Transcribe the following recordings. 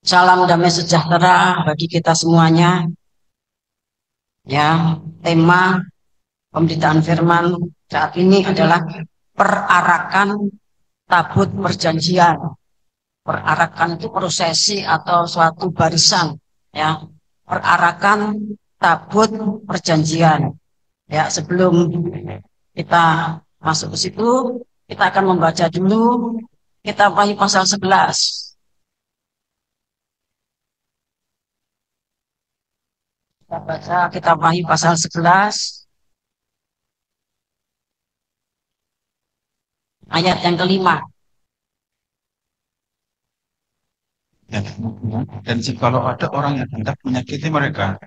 Salam damai sejahtera bagi kita semuanya. Ya, tema pemberitaan firman saat ini adalah perarakan tabut perjanjian. Perarakan itu prosesi atau suatu barisan, ya. Perarakan tabut perjanjian. Ya, sebelum kita masuk ke situ, kita akan membaca dulu kitab Wahyu pasal 11. Kita baca kitab Wahyu pasal 11 ayat yang kelima. Dan jikalau ada orang yang hendak menyakiti mereka,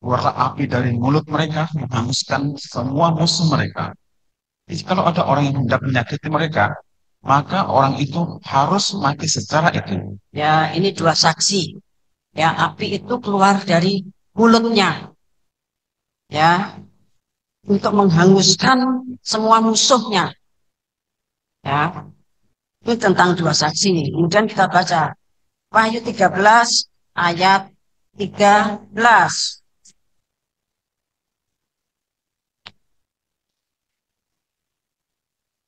keluarlah api dari mulut mereka, menghanguskan semua musuh mereka. Jadi jikalau ada orang yang hendak menyakiti mereka, maka orang itu harus mati secara itu. Ya, ini dua saksi. Ya, api itu keluar dari mulutnya. Ya, untuk menghanguskan semua musuhnya. Ya, itu tentang dua saksi. Kemudian kita baca Wahyu 13 ayat 13.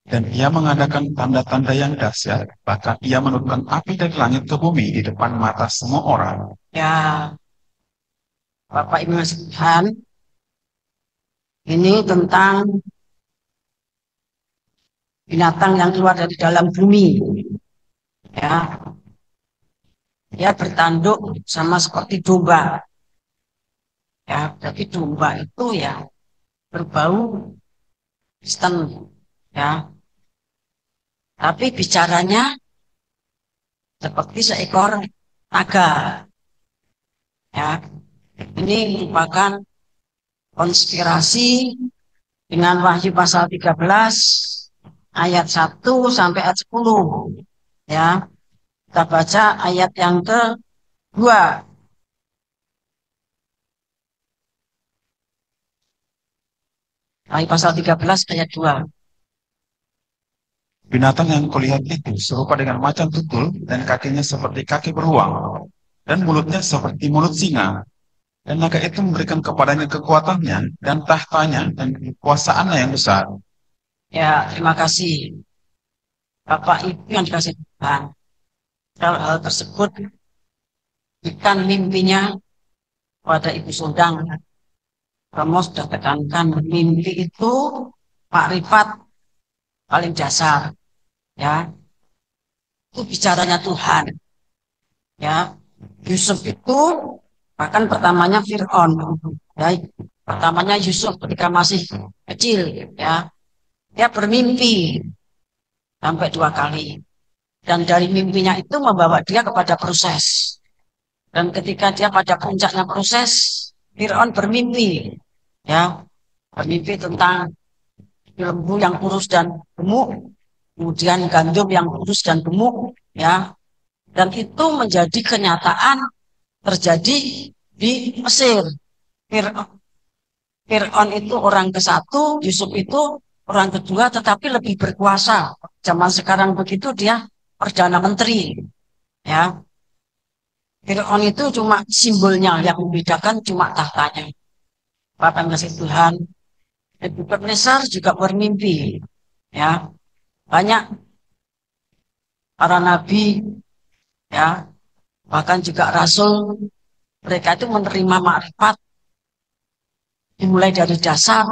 Dan ia mengadakan tanda-tanda yang dahsyat, bahkan ia menurunkan api dari langit ke bumi di depan mata semua orang. Ya, Bapak Ibu Tuhan, ini tentang binatang yang keluar dari dalam bumi. Ya, dia bertanduk sama seperti domba. Ya, jadi domba itu ya berbau Kristen. Ya, tapi bicaranya seperti seekor naga. Ya, ini merupakan konspirasi dengan Wahyu pasal 13 ayat 1 sampai ayat 10. Ya, kita baca ayat yang kedua. Wahyu pasal 13 ayat 2. Binatang yang kulihat itu serupa dengan macan tutul, dan kakinya seperti kaki beruang, dan mulutnya seperti mulut singa. Dan naga itu memberikan kepadanya kekuatannya, dan tahtanya, dan kekuasaannya yang besar. Ya, terima kasih Bapak Ibu yang dikasih Tuhan. Kalau hal tersebut bukan mimpinya pada Ibu Sundang. Romo sudah tekankan mimpi itu makrifat paling dasar. Ya, itu bicaranya Tuhan. Ya, Yusuf itu bahkan pertamanya Fir'aun. Ya, pertamanya Yusuf ketika masih kecil. Ya, dia bermimpi sampai 2 kali. Dan dari mimpinya itu membawa dia kepada proses. Dan ketika dia pada puncaknya proses, Fir'aun bermimpi. Ya, bermimpi tentang lembu yang kurus dan gemuk, kemudian gandum yang kurus dan gemuk, ya, dan itu menjadi kenyataan terjadi di Mesir. Fir'aun itu orang ke-1, Yusuf itu orang kedua, tetapi lebih berkuasa. Zaman sekarang begitu dia perdana menteri, ya. Fir'aun itu cuma simbolnya, yang membedakan cuma tahtanya. Bapak kasih Tuhan, Nebukadnezar juga bermimpi, ya. Banyak para nabi, ya, bahkan juga rasul, mereka itu menerima makrifat dimulai dari dasar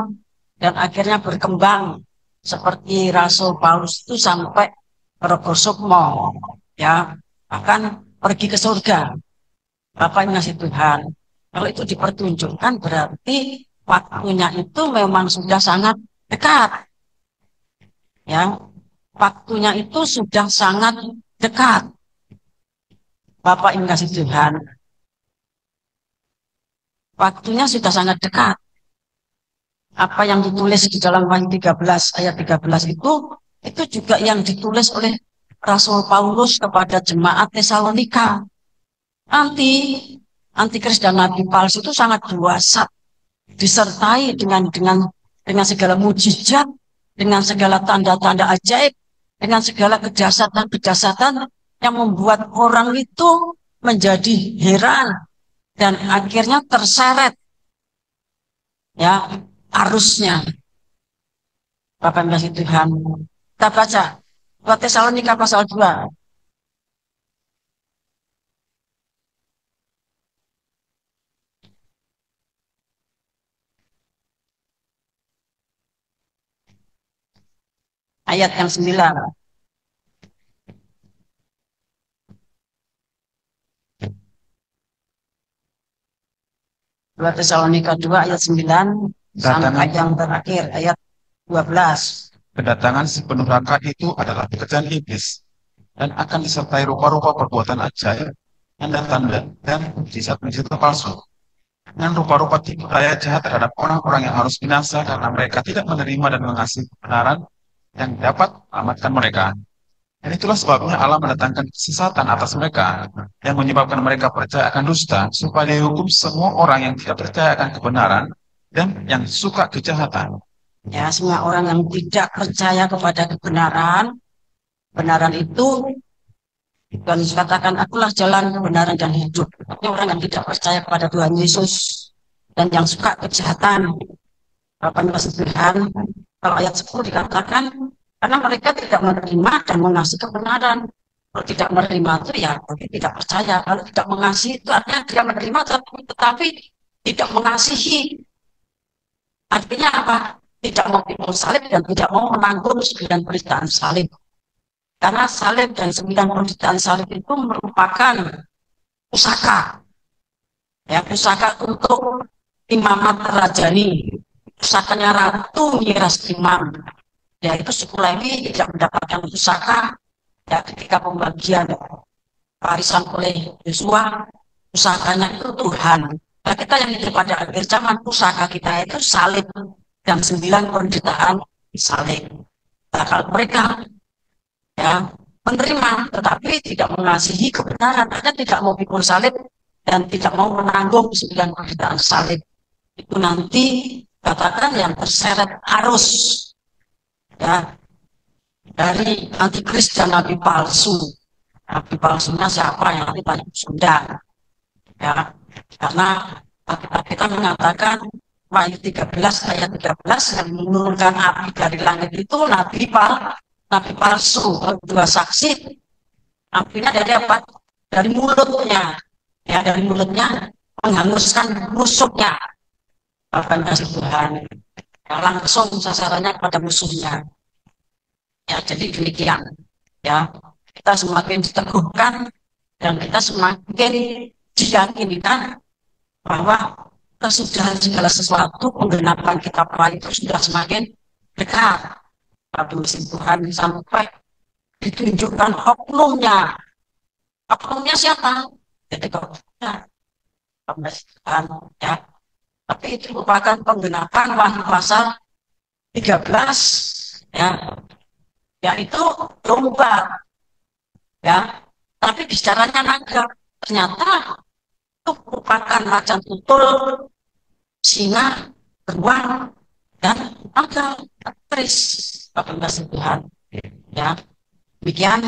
dan akhirnya berkembang seperti Rasul Paulus itu sampai ke Rogo Sukmo, ya, bahkan pergi ke surga. Bapak yang ngasih Tuhan, kalau itu dipertunjukkan berarti waktunya itu memang sudah sangat dekat, ya, waktunya itu sudah sangat dekat. Bapak yang kasih Tuhan, waktunya sudah sangat dekat. Apa yang ditulis di dalam Wahyu 13 ayat 13 itu juga yang ditulis oleh Rasul Paulus kepada jemaat Tesalonika. Nanti antikris dan nabi palsu itu sangat dahsyat, disertai dengan segala mujizat, dengan segala tanda-tanda ajaib, dengan segala kejahatan-kejahatan yang membuat orang itu menjadi heran dan akhirnya terseret ya arusnya. Bapak yang kasih Tuhan. Kita baca 2 Tesalonika pasal 2 ayat yang 9. 2 Tesalonika 2 ayat 9 sampai yang terakhir ayat 12. Kedatangan si penuraka itu adalah pekerjaan iblis dan akan disertai rupa-rupa perbuatan ajaib, tanda-tanda, dan mujizat-mujizat palsu. Dan rupa-rupa tipu daya jahat terhadap orang-orang yang harus binasa karena mereka tidak menerima dan mengasihi kebenaran yang dapat menyelamatkan mereka. Dan itulah sebabnya Allah mendatangkan kesesatan atas mereka yang menyebabkan mereka percaya akan dusta, supaya dihukum semua orang yang tidak percaya akan kebenaran dan yang suka kejahatan. Ya, semua orang yang tidak percaya kepada kebenaran itu, dan dikatakan akulah jalan kebenaran dan hidup. Tapi orang yang tidak percaya kepada Tuhan Yesus dan yang suka kejahatan, Bapak yang Tuhan, kalau ayat 10 dikatakan karena mereka tidak menerima dan mengasihi kebenaran. Kalau tidak menerima itu ya berarti tidak percaya. Kalau tidak mengasihi itu artinya dia menerima tetapi tidak mengasihi. Artinya apa? Tidak mau pikul salib dan tidak mau menanggung 9 penderitaan salib. Karena salib dan 9 penderitaan salib itu merupakan pusaka. Ya, pusaka untuk imamat rajani. Pusakanya Ratu Miras Imam. Ya, itu suku Lewi tidak mendapatkan pusaka. Ya, ketika pembagian warisan oleh Yosua, pusakanya itu Tuhan. Nah, kita yang hidup pada akhir zaman, pusaka kita itu salib dan 9 penderitaan salib. Nah, kalau mereka ya menerima tetapi tidak mengasihi kebenaran, artinya tidak mau pikul salib dan tidak mau menanggung 9 penderitaan salib, itu nanti katakan yang terseret arus ya dari antikris dan nabi palsu. Nabi palsunya siapa yang nanti banyak Sunda ya, karena kita mengatakan Wahyu 13 ayat 13 yang menurunkan api dari langit itu nabi palsu. Dua saksi, apinya dari apa? Dari mulutnya ya, dari mulutnya menghanguskan musuhnya. Bapak kasih Tuhan ya, langsung sasarannya kepada musuhnya ya. Jadi demikian ya, kita semakin diteguhkan dan kita semakin diyakinkan bahwa kesudahan segala sesuatu, penggenapan kitab Wahyu itu sudah semakin dekat. Tapi Tuhan sampai ditunjukkan oknumnya. Oknumnya siapa? Jadi oknumnya Tuhan ya. Tapi itu merupakan penggenapan Wahyu pasal 13 ya, yaitu domba ya. Tapi bicaranya naga, ternyata itu merupakan macan tutul, singa, beruang, dan naga, keris. Bapak kasih Tuhan ya. Demikian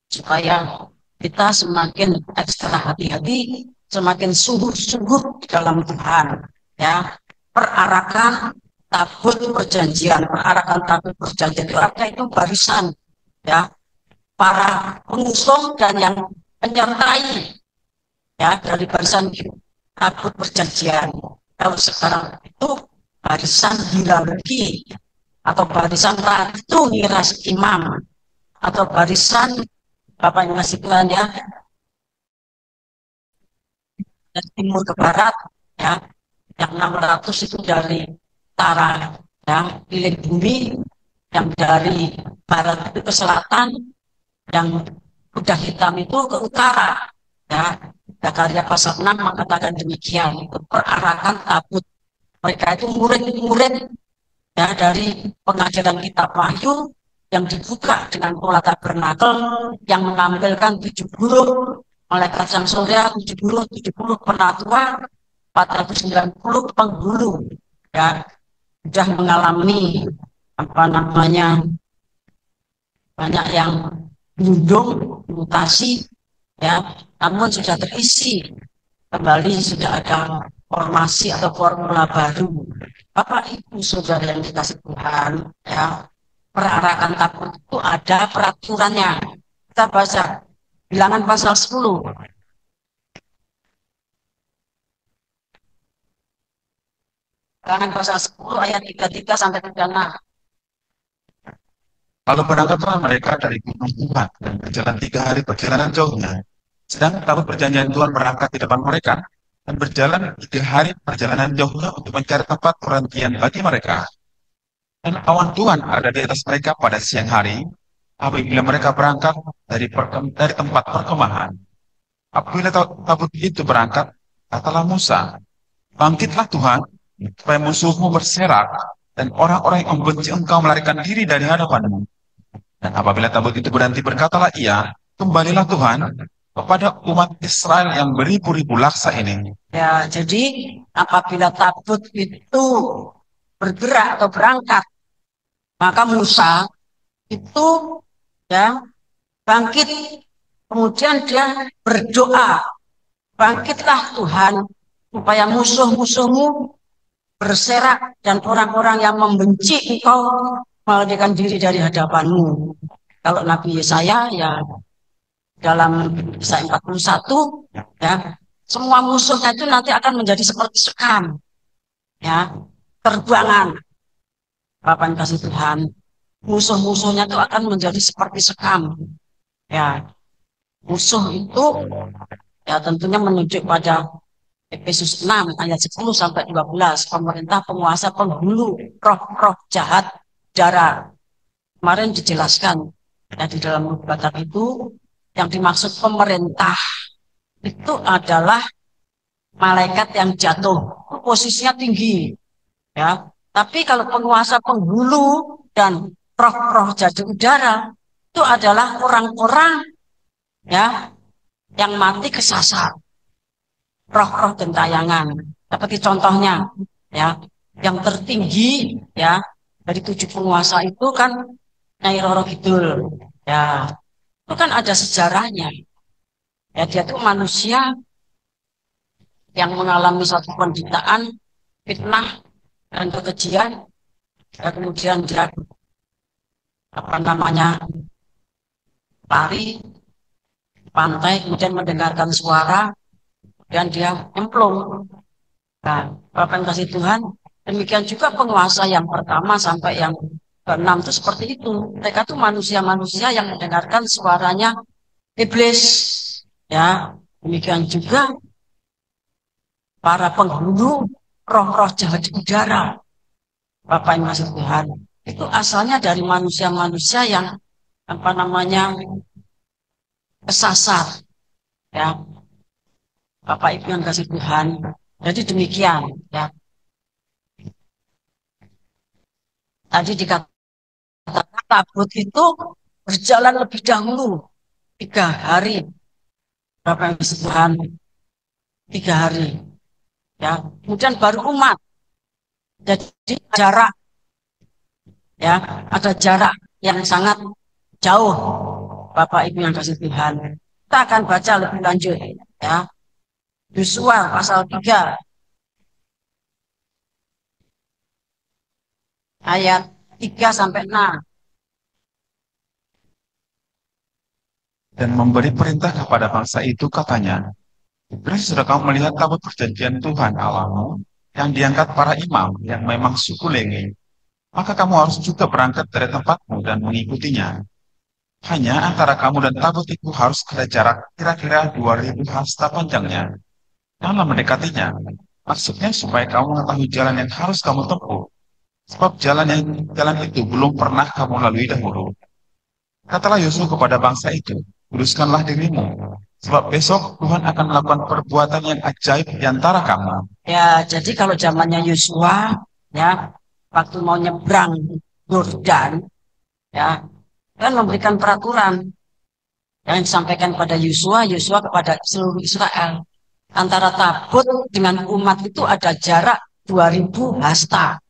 supaya kita semakin ekstra hati-hati, semakin sungguh-sungguh di dalam Tuhan ya. Perarakan tabut perjanjian, itu artinya itu barisan ya, para pengusung dan yang penyertai ya dari barisan tabut perjanjian. Kalau sekarang itu barisan hierarki atau barisan Ratu Miras Imam atau barisan Bapak yang ngasih Tuhan ya, dari timur ke barat ya, yang 600 itu dari utara ya, pilih bumi, yang dari barat itu ke selatan, yang kuda hitam itu ke utara ya. Zakaria pasal 6 mengatakan demikian, itu perarakan tabut. Mereka itu murid-murid ya dari pengajaran kitab Wahyu yang dibuka dengan pola tabernakel yang mengambilkan 7 huruf, malaikat sang surya 7 huruf, 70 penatua, 490 penghulu ya, sudah mengalami apa namanya, banyak yang mutasi ya, namun sudah terisi kembali, sudah ada formasi atau formula baru. Bapak Ibu Saudara yang dikasih Tuhan, ya, perarakan takut itu ada peraturannya. Kita baca Bilangan pasal 10. Bilangan pasal 10 ayat 33 sampai 36. Lalu berangkatlah mereka dari gunung Tuhan dan berjalan 3 hari perjalanan jauhnya. Sedang tabut perjanjian Tuhan berangkat di depan mereka dan berjalan 3 hari perjalanan jauhnya untuk mencari tempat perhentian bagi mereka. Dan awan Tuhan ada di atas mereka pada siang hari, apabila mereka berangkat dari tempat perkemahan. Apabila tabut itu berangkat, katalah Musa, bangkitlah Tuhan, supaya musuhmu berserak, dan orang-orang yang membenci engkau melarikan diri dari hadapanmu. Dan apabila tabut itu berhenti, berkatalah ia, kembalilah Tuhan kepada umat Israel yang beribu-ribu laksa ini. Ya, jadi apabila tabut itu bergerak atau berangkat, maka Musa itu, ya, bangkit, kemudian dia berdoa, bangkitlah Tuhan supaya musuh-musuhmu berserak dan orang-orang yang membenci engkau melarikan diri dari hadapanmu. Kalau Nabi Yesaya, ya, dalam Yesaya 41, ya, semua musuhnya itu nanti akan menjadi seperti sekam, ya, terbuangan. Bapak yang kasih Tuhan, musuh-musuhnya itu akan menjadi seperti sekam, ya. Musuh itu, ya, tentunya menunjuk pada Efesus 6 ayat 10 sampai 12, pemerintah, penguasa, penghulu, roh-roh jahat, darah. Kemarin dijelaskan, ya, di dalam kitab itu yang dimaksud pemerintah itu adalah malaikat yang jatuh, posisinya tinggi, ya. Tapi kalau penguasa, penghulu, dan roh-roh jahat udara itu adalah orang-orang, ya, yang mati kesasar, roh-roh gentayangan. Seperti contohnya, ya, yang tertinggi, ya, dari 7 penguasa itu kan Nyai Roro Kidul, ya, itu kan ada sejarahnya, ya. Dia tuh manusia yang mengalami satu penderitaan, fitnah dan kekejian, ya, kemudian dia, apa namanya, lari pantai, kemudian mendengarkan suara, dan dia nyemplung. Nah, Bapak yang kasih Tuhan, demikian juga penguasa yang pertama sampai yang ke-6 itu seperti itu. Mereka tuh manusia-manusia yang mendengarkan suaranya iblis. Ya, demikian juga para penghulu roh-roh jahat udara. Bapak yang kasih Tuhan, itu asalnya dari manusia-manusia yang, apa namanya, kesasar. Ya, Bapak Ibu yang kasih Tuhan. Jadi demikian, ya. Tadi dikatakan tabut itu berjalan lebih dahulu 3 hari. Bapak yang kasih Tuhan, 3 hari, ya. Kemudian baru umat. Jadi jarak, ya, ada jarak yang sangat jauh. Bapak Ibu yang kasih Tuhan, kita akan baca lebih lanjut, ya. Yosua pasal 3 ayat 3 sampai 6. Dan memberi perintah kepada bangsa itu, katanya, bila sudah kamu melihat tabut perjanjian Tuhan Allahmu yang diangkat para imam yang memang suku Lewi, maka kamu harus juga berangkat dari tempatmu dan mengikutinya. Hanya antara kamu dan tabut itu harus ada jarak kira-kira 2000 hasta panjangnya. Janganlah mendekatinya. Maksudnya supaya kamu mengetahui jalan yang harus kamu tempuh. Sebab jalan itu belum pernah kamu lalui dahulu. Katalah Yosua kepada bangsa itu, kuduskanlah dirimu. Sebab besok Tuhan akan melakukan perbuatan yang ajaib di antara kamu. Ya, jadi kalau zamannya Yosua, ya, waktu mau nyebrang Yordan, ya, kan memberikan peraturan yang disampaikan pada Yosua, Yosua kepada seluruh Israel. Antara tabut dengan umat itu ada jarak 2000 hasta.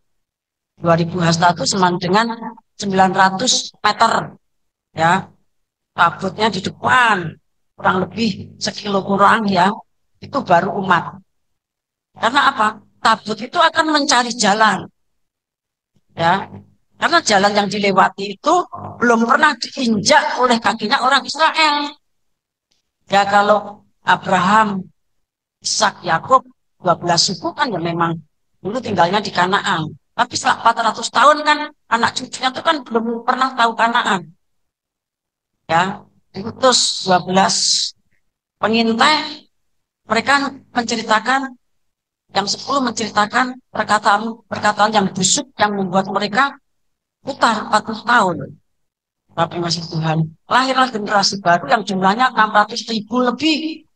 2000 hasta itu sama dengan 900 meter. Ya, tabutnya di depan, kurang lebih sekilo kurang ya, itu baru umat. Karena apa? Tabut itu akan mencari jalan, ya. Karena jalan yang dilewati itu belum pernah diinjak oleh kakinya orang Israel. Ya kalau Abraham, Ishak, Yakub, 12 suku kan ya memang dulu tinggalnya di Kanaan. Tapi setelah 400 tahun kan anak cucunya itu kan belum pernah tahu Kanaan. Ya, diutus 12 pengintai, mereka menceritakan, yang 10 menceritakan perkataan yang busuk yang membuat mereka putar 40 tahun. Tapi masih Tuhan, lahirlah generasi baru yang jumlahnya 600.000 lebih.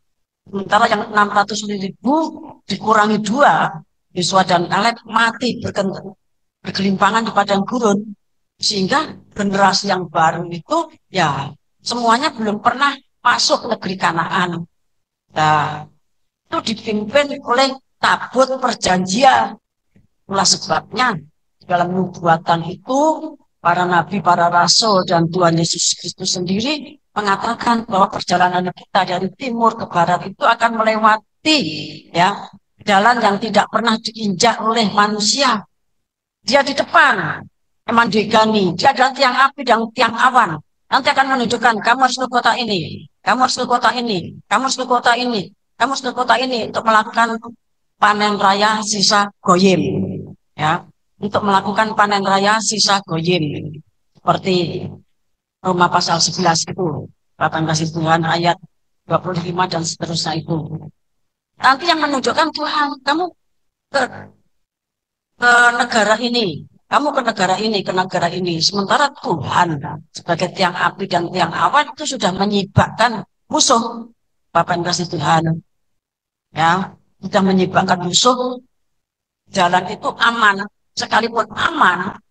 Sementara yang 600.000 dikurangi 2, Yosua dan Kaleb mati bergelimpangan di padang gurun. Sehingga generasi yang baru itu ya semuanya belum pernah masuk negeri Kanaan. Nah, itu dipimpin oleh tabut perjanjian. Itulah sebabnya dalam nubuatan itu para nabi, para rasul, dan Tuhan Yesus Kristus sendiri mengatakan bahwa perjalanan kita dari timur ke barat itu akan melewati ya jalan yang tidak pernah diinjak oleh manusia. Dia di depan, emang digani. Dia adalah tiang api dan tiang awan. Nanti akan menunjukkan kamu harus ke kota ini, kamu harus ke kota ini, kamu harus ke kota ini, kamu harus ke kota ini untuk melakukan panen raya sisa goyim. Ya, untuk melakukan panen raya sisa goyim. Seperti Roma pasal 11 itu, katakan kasih Tuhan ayat 25 dan seterusnya itu. Nanti yang menunjukkan Tuhan, kamu ke, ke negara ini, kamu ke negara ini, ke negara ini. Sementara Tuhan sebagai tiang api dan tiang awan itu sudah menyibakkan musuh. Bapak yang kasih Tuhan, ya, sudah menyibakkan musuh. Jalan itu aman, sekalipun aman,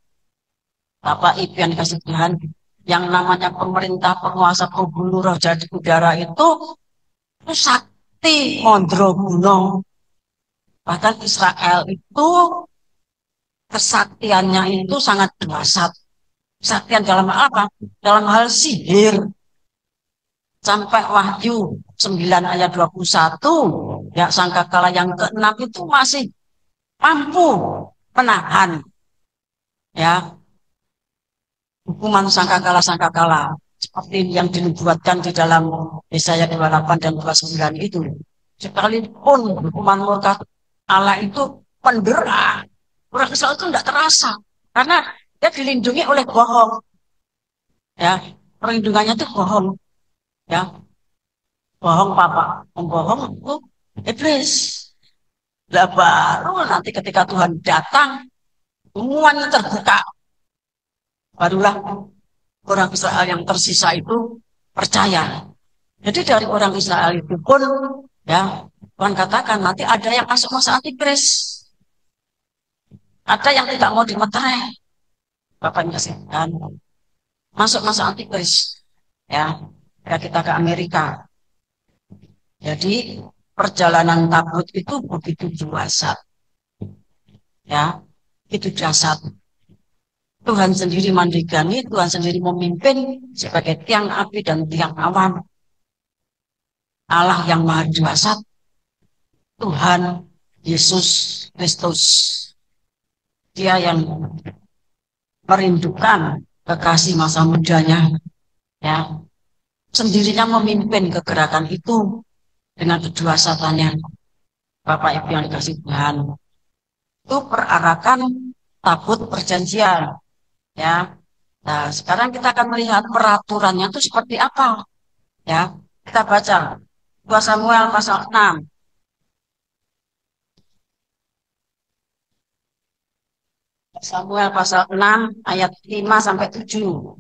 Bapak Ibu yang kasih Tuhan, yang namanya pemerintah, penguasa, pembuluh roh jadi udara itu sakti mondro gunung. Bahkan Israel itu kesaktiannya itu sangat dahsyat. Kesaktian dalam apa? Dalam hal sihir. Sampai Wahyu 9 ayat 21, ya sangkakala yang ke-6 itu masih mampu menahan ya hukuman sangkakala seperti yang dinubuatkan di dalam Yesaya 28 dan 29 itu. Sekalipun hukuman murka Allah itu mendera, orang Israel itu tidak terasa karena dia dilindungi oleh bohong. Ya, perlindungannya itu bohong. Ya, bohong Papa, membohong itu iblis. Lah baru nanti ketika Tuhan datang, semuanya terbuka. Barulah orang Israel yang tersisa itu percaya. Jadi dari orang Israel itu pun, ya, Tuhan katakan nanti ada yang masuk masa antikris. Ada yang tidak mau dimeterai. Bapak kasihkan masuk masa antikris. Ya, ya kita ke Amerika. Jadi perjalanan tabut itu begitu dahsyat. Ya, itu dahsyat. Tuhan sendiri mandigani, Tuhan sendiri memimpin sebagai tiang api dan tiang awan. Allah yang maha dahsyat, Tuhan Yesus Kristus. Dia yang merindukan kekasih masa mudanya, ya, sendirinya memimpin kegerakan itu dengan kedahsyatannya. Bapak Ibu yang dikasih Tuhan, itu perarakan tabut perjanjian, ya. Nah, sekarang kita akan melihat peraturannya itu seperti apa, ya. Kita baca 2 Samuel pasal 6. Samuel pasal 6 ayat 5 sampai 7.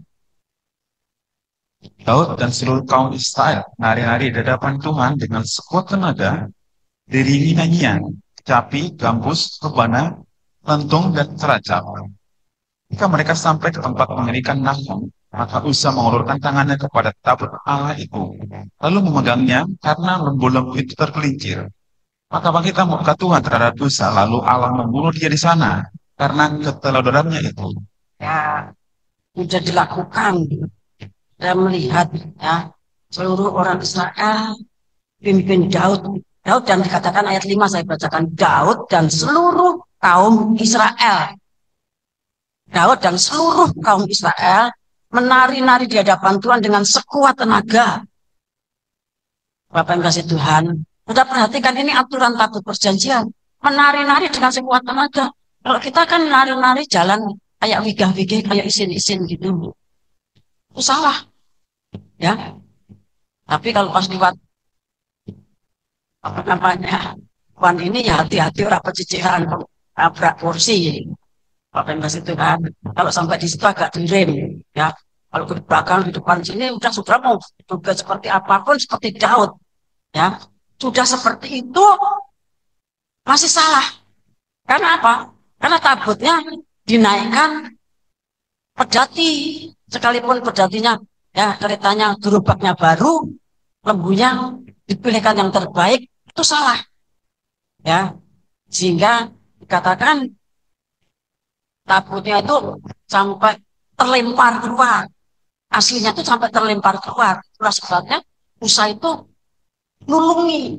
Daud dan seluruh kaum Israel nari-nari di hadapan Tuhan dengan sekuat tenaga, diringi nyanyian, kecapi, gambus, rebana, lentung, dan ceracap. Jika mereka sampai ke tempat mengerikan nafsu, maka Uza mengulurkan tangannya kepada tabut Allah itu, lalu memegangnya karena lembu-lembu itu tergelincir. Maka bangkitlah murka Tuhan terhadap Uza, lalu Allah membunuh dia di sana karena keteladarannya itu. Ya, sudah dilakukan. Saya melihat, ya, seluruh orang Israel, pimpin Daud. Daud dan dikatakan ayat 5 saya bacakan. Daud dan seluruh kaum Israel. Daud dan seluruh kaum Israel menari-nari di hadapan Tuhan dengan sekuat tenaga. Bapak yang kasih Tuhan, sudah perhatikan ini aturan tabut perjanjian. Menari-nari dengan sekuat tenaga. Kalau kita kan nari-nari jalan kayak wigah-wigih, kayak isin-isin gitu. Itu salah. Ya. Tapi kalau pas lewat apa namanya Tuhan ini ya hati-hati orang pecicilan abrak kursi. Bapak yang kasih Tuhan. Kalau sampai di situ agak direm. Ya. Kalau ke belakang, di depan sini sudah mau juga seperti apapun seperti Daud. Ya, sudah seperti itu masih salah. Karena apa? Karena tabutnya dinaikkan pedati, sekalipun pedatinya ya keretanya gerobaknya baru, lembunya dipilihkan yang terbaik, itu salah. Ya, sehingga dikatakan tabutnya itu sampai terlempar keluar. Aslinya itu sampai terlempar keluar. Itulah sebabnya Musa itu nulungi,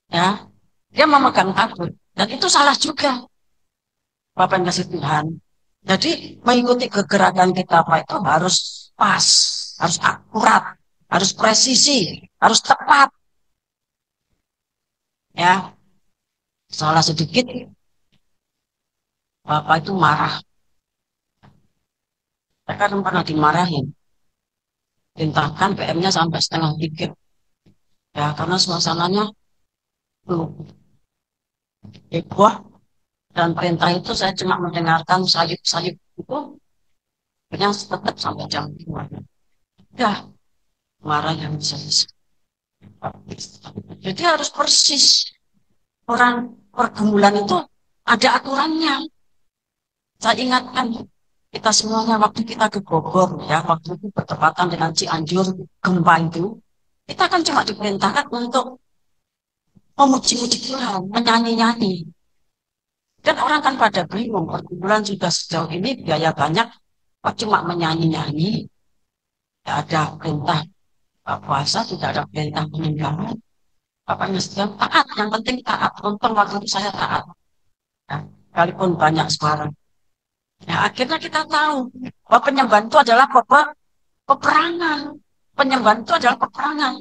ya, dia memegang tabut dan itu salah juga, Bapak yang kasih Tuhan. Jadi mengikuti kegerakan kita apa itu harus pas, harus akurat, harus presisi, harus tepat, ya. Salah sedikit Bapak itu marah. Saya kan pernah dimarahin, tintakan PM-nya sampai 2,5, ya, karena suasananya heboh. Dan perintah itu saya cuma mendengarkan sayup-sayup itu, yang tetap sampai jam 2. Ya, marah yang bisa. Jadi harus persis. Orang pergumulan itu ada aturannya. Saya ingatkan kita semuanya waktu kita ke Bogor, ya, waktu itu bertepatan dengan Cianjur, gempa itu, kita kan cuma diperintahkan untuk memuji-muji Tuhan, menyanyi-nyanyi. Dan orang kan pada bingung, pergumulan sudah sejauh ini biaya banyak, kok cuma menyanyi-nyanyi, tidak ada perintah puasa, tidak ada perintah peninggalan. Bapaknya sedang taat, yang penting taat. Untung waktu itu saya taat. Ya, sekalipun banyak sekarang. Ya, akhirnya kita tahu bahwa penyembahan itu adalah peperangan. Penyembahan itu adalah peperangan.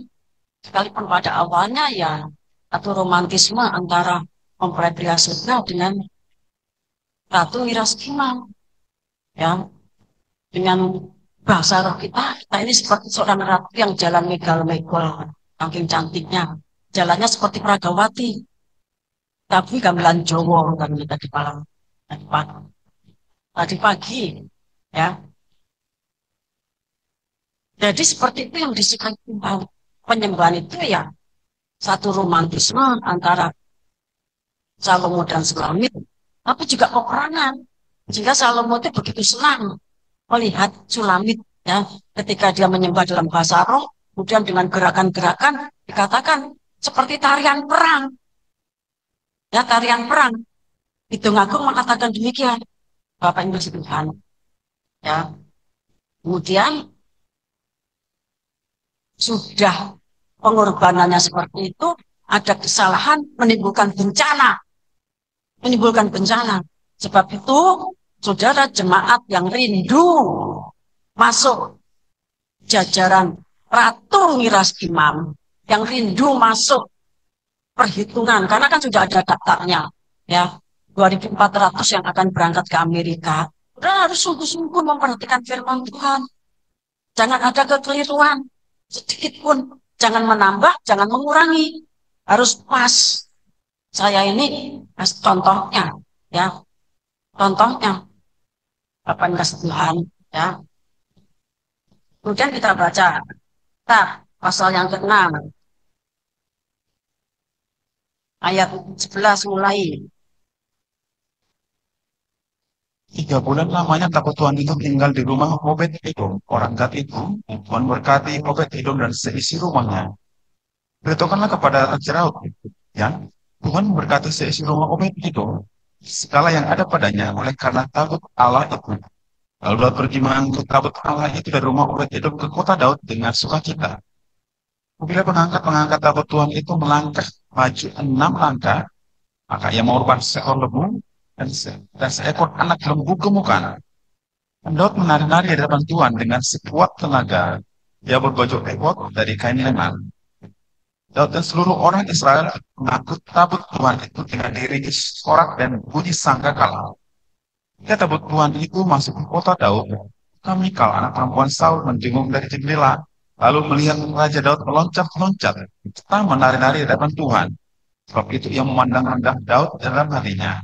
Sekalipun pada awalnya ya satu romantisme antara mempelai pria surga dengan Ratu Wiraskimang. Ya, dengan bahasa roh kita ini seperti seorang ratu yang jalan megal-megol, saking cantiknya. Jalannya seperti Pragawati, tapi gamelan Jawa kan kita di malam tadi pagi, ya. Jadi seperti itu yang disukai Tuhan. Penyembahan itu ya satu romantisme antara Salomo dan Sulamit, tapi juga peperangan. Sehingga Salomo itu begitu senang melihat Sulamit, ya, ketika dia menyembah dalam bahasa roh, kemudian dengan gerakan-gerakan dikatakan seperti tarian perang. Ya, tarian perang. Kidung Agung mengatakan demikian. Bapak Ibu Tuhan. Ya. Kemudian sudah pengorbanannya seperti itu, ada kesalahan menimbulkan bencana. Menimbulkan bencana. Sebab itu, saudara jemaat yang rindu masuk jajaran Ratu Wiraskimang, yang rindu masuk perhitungan, karena kan sudah ada daftarnya, ya, 2.400 yang akan berangkat ke Amerika. Udah harus sungguh-sungguh memperhatikan firman Tuhan. Jangan ada kekeliruan sedikit pun, jangan menambah, jangan mengurangi, harus pas. Saya ini contohnya, ya, contohnya Bapak kasih Tuhan, ya. Kemudian kita baca pasal yang ke-6 ayat 11 mulai. 3 bulan lamanya takut Tuhan itu tinggal di rumah Obed Edom, orang Gad itu. Tuhan berkati Obed Edom dan seisi rumahnya. Beritahukanlah kepada Raja Raut, ya, Tuhan berkati seisi rumah Obed Edom, segala yang ada padanya, oleh karena tabut Allah itu. Lalu Daud pergi mengangkut tabut Allah itu dari rumah Obed Edom ke kota Daud dengan sukacita. Bila pengangkat-pengangkat tabut Tuhan itu melangkah maju 6 langkah, maka ia mengorbankan seekor lembu dan seekor anak lembu gemukkan. Dan Daud menari-nari di hadapan Tuhan dengan sekuat tenaga. Ia berbaju efod dari kain lenan. Daud dan seluruh orang Israel mengangkut tabut Tuhan itu dengan diiringi sorak dan bunyi sangkakala. Ketika tabut Tuhan itu masuk ke kota Daud, maka Mikal, anak perempuan Saul, menjenguk dari jendela, lalu melihat Raja Daud meloncat-loncat, serta menari-nari di hadapan Tuhan. Sebab itu ia memandang rendah Daud dalam hatinya.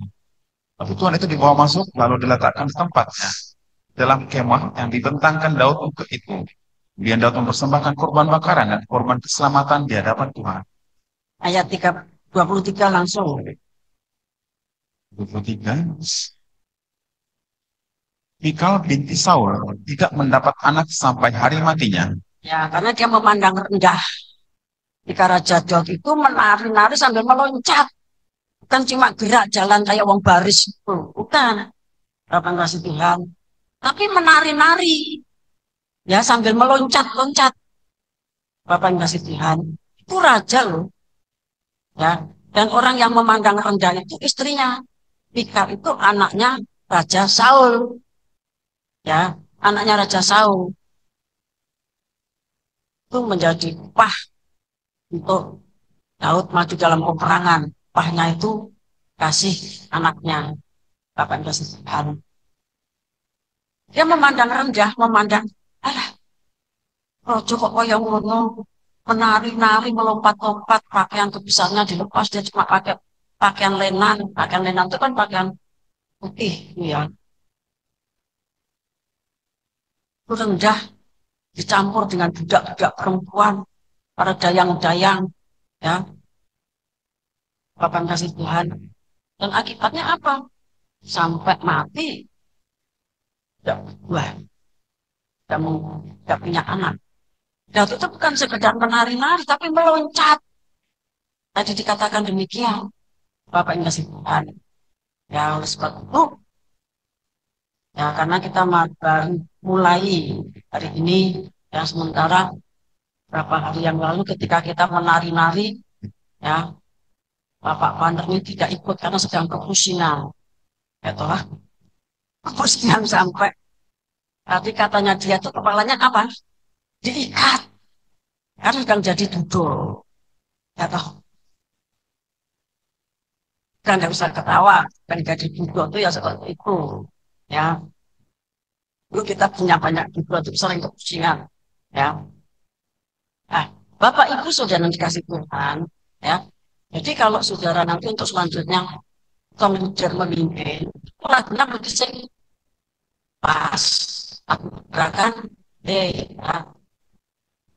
Lalu Tuhan itu dibawa masuk, lalu diletakkan di tempatnya, dalam kemah yang dibentangkan Daud untuk itu. Kemudian Daud mempersembahkan korban bakaran dan korban keselamatan di hadapan Tuhan. Ayat 23 langsung. 23. Mikal binti Saul tidak mendapat anak sampai hari matinya. Ya, karena dia memandang rendah. Jika Raja Daud itu menari-nari sambil meloncat. Bukan cuma gerak jalan kayak wong baris itu. Bukan. Harapan kasih Tuhan. Tapi menari-nari. Ya, sambil meloncat-loncat. Bapak yang kasih Tuhan. Itu raja loh. Ya. Dan orang yang memandang rendah itu istrinya. Mikal itu anaknya Raja Saul. Ya, anaknya Raja Saul. Itu menjadi upah untuk Daud maju dalam peperangan. Upahnya itu kasih anaknya. Bapak yang kasih Tuhan. Dia memandang rendah, memandang, alah, rojo kok kaya ngono, menari-nari, melompat-lompat, pakaian kebesarnya dilepas, dia cuma pakai pakaian lenan. Pakaian lenan itu kan pakaian putih, ya. Itu rendah, dicampur dengan budak-budak perempuan, para dayang-dayang, ya, Bapak kasih Tuhan. Dan akibatnya apa? Sampai mati, tidak buah, tidak punya anak. Dan itu bukan sekedar menari-nari, tapi meloncat. Tadi dikatakan demikian, Bapak yang kasih Tuhan. Ya, oleh sebab itu, ya karena kita baru mulai hari ini, ya sementara berapa hari yang lalu ketika kita menari-nari, ya Bapak Pander ini tidak ikut karena sedang kepusingan. Ya toh, kepusingan sampai tadi katanya dia tuh kepalanya apa? Diikat. Karena sedang jadi duduk. Ya toh, kan nggak bisa ketawa. Kan jadi duduk itu ya seperti itu. Ya, dulu kita punya banyak duduk itu sering kepusingan. Ya, nah, Bapak Ibu saudara dikasih Tuhan. Ya, jadi kalau saudara nanti untuk selanjutnya kemudian memimpin, lagunya begitu pas aku gerakan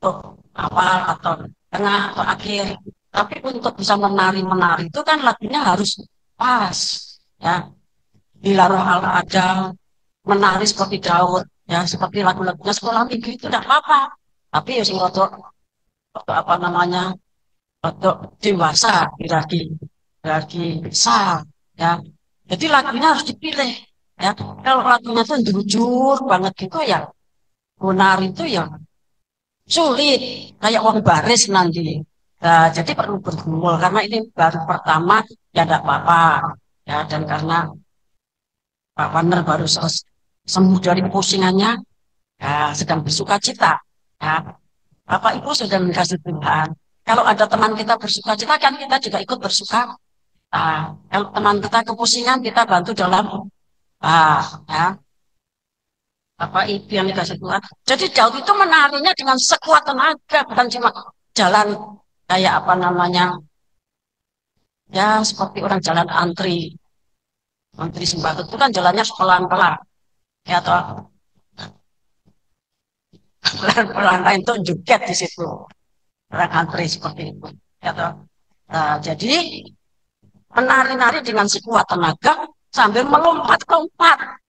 untuk awal atau tengah atau akhir. Tapi untuk bisa menari-menari itu kan lagunya harus pas, ya. Bila roh Allah ada menari seperti Daud, ya seperti lagu-lagunya sekolah minggu itu tidak apa-apa. Tapi ya sing untuk apa namanya untuk dewasa lagi besar, ya. Jadi lagunya harus dipilih, ya. Kalau lagunya itu jujur banget gitu ya, menari itu ya sulit kayak uang baris nanti. Nah, jadi perlu bergumul karena ini baru pertama ya tidak apa-apa, ya. Dan karena Pak Waner baru sembuh dari pusingannya, ya sedang bersuka cita, ya. Bapak Ibu sudah dikasih Tuhan. Kalau ada teman kita bersuka cita kan kita juga ikut bersuka. Kalau teman kita kepusingan kita bantu dalam ya apa itu yang dikasih Tuhan. Jadi Daud itu menarinya dengan sekuat tenaga, bukan cuma jalan kayak apa namanya, ya seperti orang jalan antri sembako itu kan jalannya pelan-pelan, ya toh pelan-pelan itu joget di situ orang antri seperti itu, ya toh. Nah, jadi menari-nari dengan sekuat tenaga sambil melompat-lompat.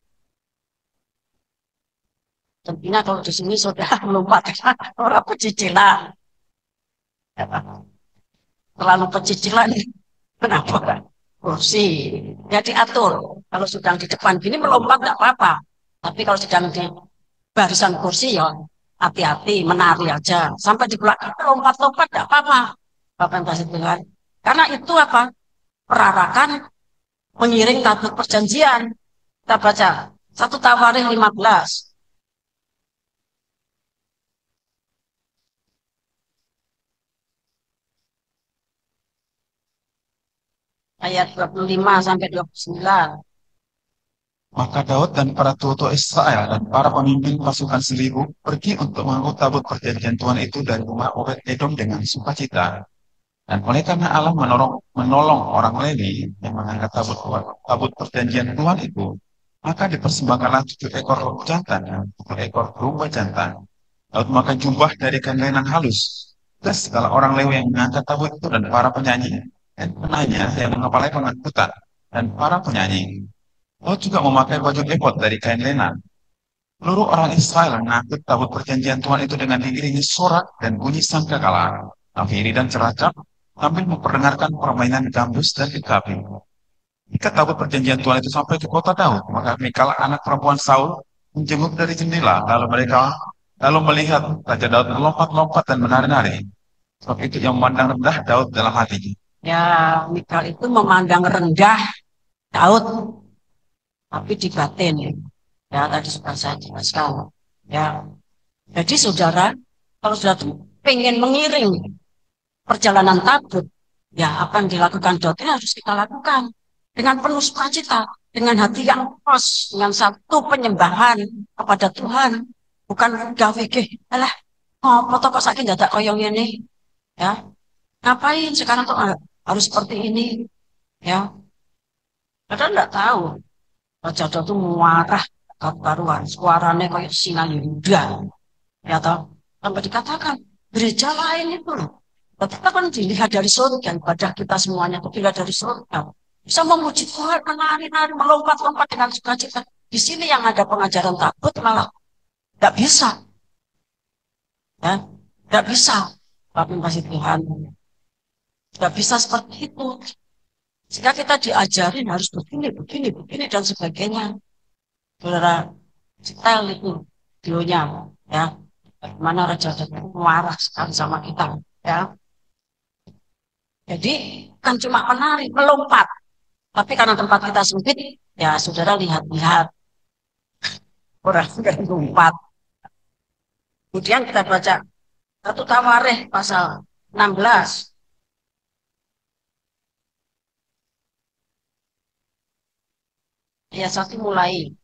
Tentunya kalau di sini sudah melompat orang pecicilan. Terlalu pecicilan, kenapa? Kursi. Ya diatur. Kalau sedang di depan gini melompat nggak apa-apa. Tapi kalau sedang di barisan kursi ya hati-hati, menari aja. Sampai di belakang lompat-lompat tidak apa-apa. Bapak yang kasih Tuhan. Karena itu apa? Perarakan mengiring tabut perjanjian. Kita baca 1 Tawarikh 15 ayat 25 sampai 29. Maka Daud dan para tua-tua Israel dan para pemimpin pasukan 1.000 pergi untuk mengangkut tabut perjanjian Tuhan itu dari rumah Obed Edom dengan sukacita. Dan oleh karena Allah menolong orang Lewi yang mengangkat tabut perjanjian Tuhan itu, maka dipersembahkanlah 7 ekor jantan dan 7 ekor domba jantan. Daud memakai jubah dari kain lenan halus. Terus segala orang Lewi yang mengangkat tabut itu dan para penyanyi dan penanya yang mengepalai pengangkutan dan para penyanyi. Daud juga memakai baju efod dari kain lenan. Seluruh orang Israel mengangkut tabut perjanjian Tuhan itu dengan diiringi sorak dan bunyi sangkakala, nafiri dan ceracap, sambil memperdengarkan permainan gambus dan tikapi. Jika tabut perjanjian Tuhan itu sampai ke kota Daud, maka Mikal anak perempuan Saul menjenguk dari jendela, lalu melihat Raja Daud melompat-lompat dan menari-nari. Sebab itu yang memandang rendah Daud dalam hatinya. Ya, Mikal itu memandang rendah Daud, tapi di batin ya. Ya, tadi sudah saya jelaskan. Ya, jadi saudara, kalau sudah pengen mengiring perjalanan tabut, ya apa yang dilakukan Daud ini harus kita lakukan dengan penuh sukacita, dengan hati yang ikhlas, dengan satu penyembahan kepada Tuhan, bukan gawe ke, alah, oh, foto kok sakit dadak koyong ini, ya, ngapain sekarang tuh harus seperti ini, ya, padahal nggak tahu, Raja Daud tuh marah, karuan, suaranya kayak sinar Yuda, ya toh, sampai dikatakan gereja lain itu loh. Kita kan dilihat dari surga, ibadah kita semuanya itu dilihat dari surga. Bisa memuji Tuhan, menari-nari, melompat-lompat dengan sukacita. Di sini yang ada pengajaran takut malah nggak bisa, ya, nggak bisa. Tapi kasih Tuhan, nggak bisa seperti itu. Jika kita diajarin harus begini, begini, begini dan sebagainya. Saudara, style itu videonya, ya. Bagaimana Raja Daud marah sekali sama kita, ya. Jadi kan cuma menari, melompat. Tapi karena tempat kita sempit, ya saudara lihat-lihat orang yang lompat. Kemudian kita baca 1 Tawarikh pasal 16 ayat 1 mulai.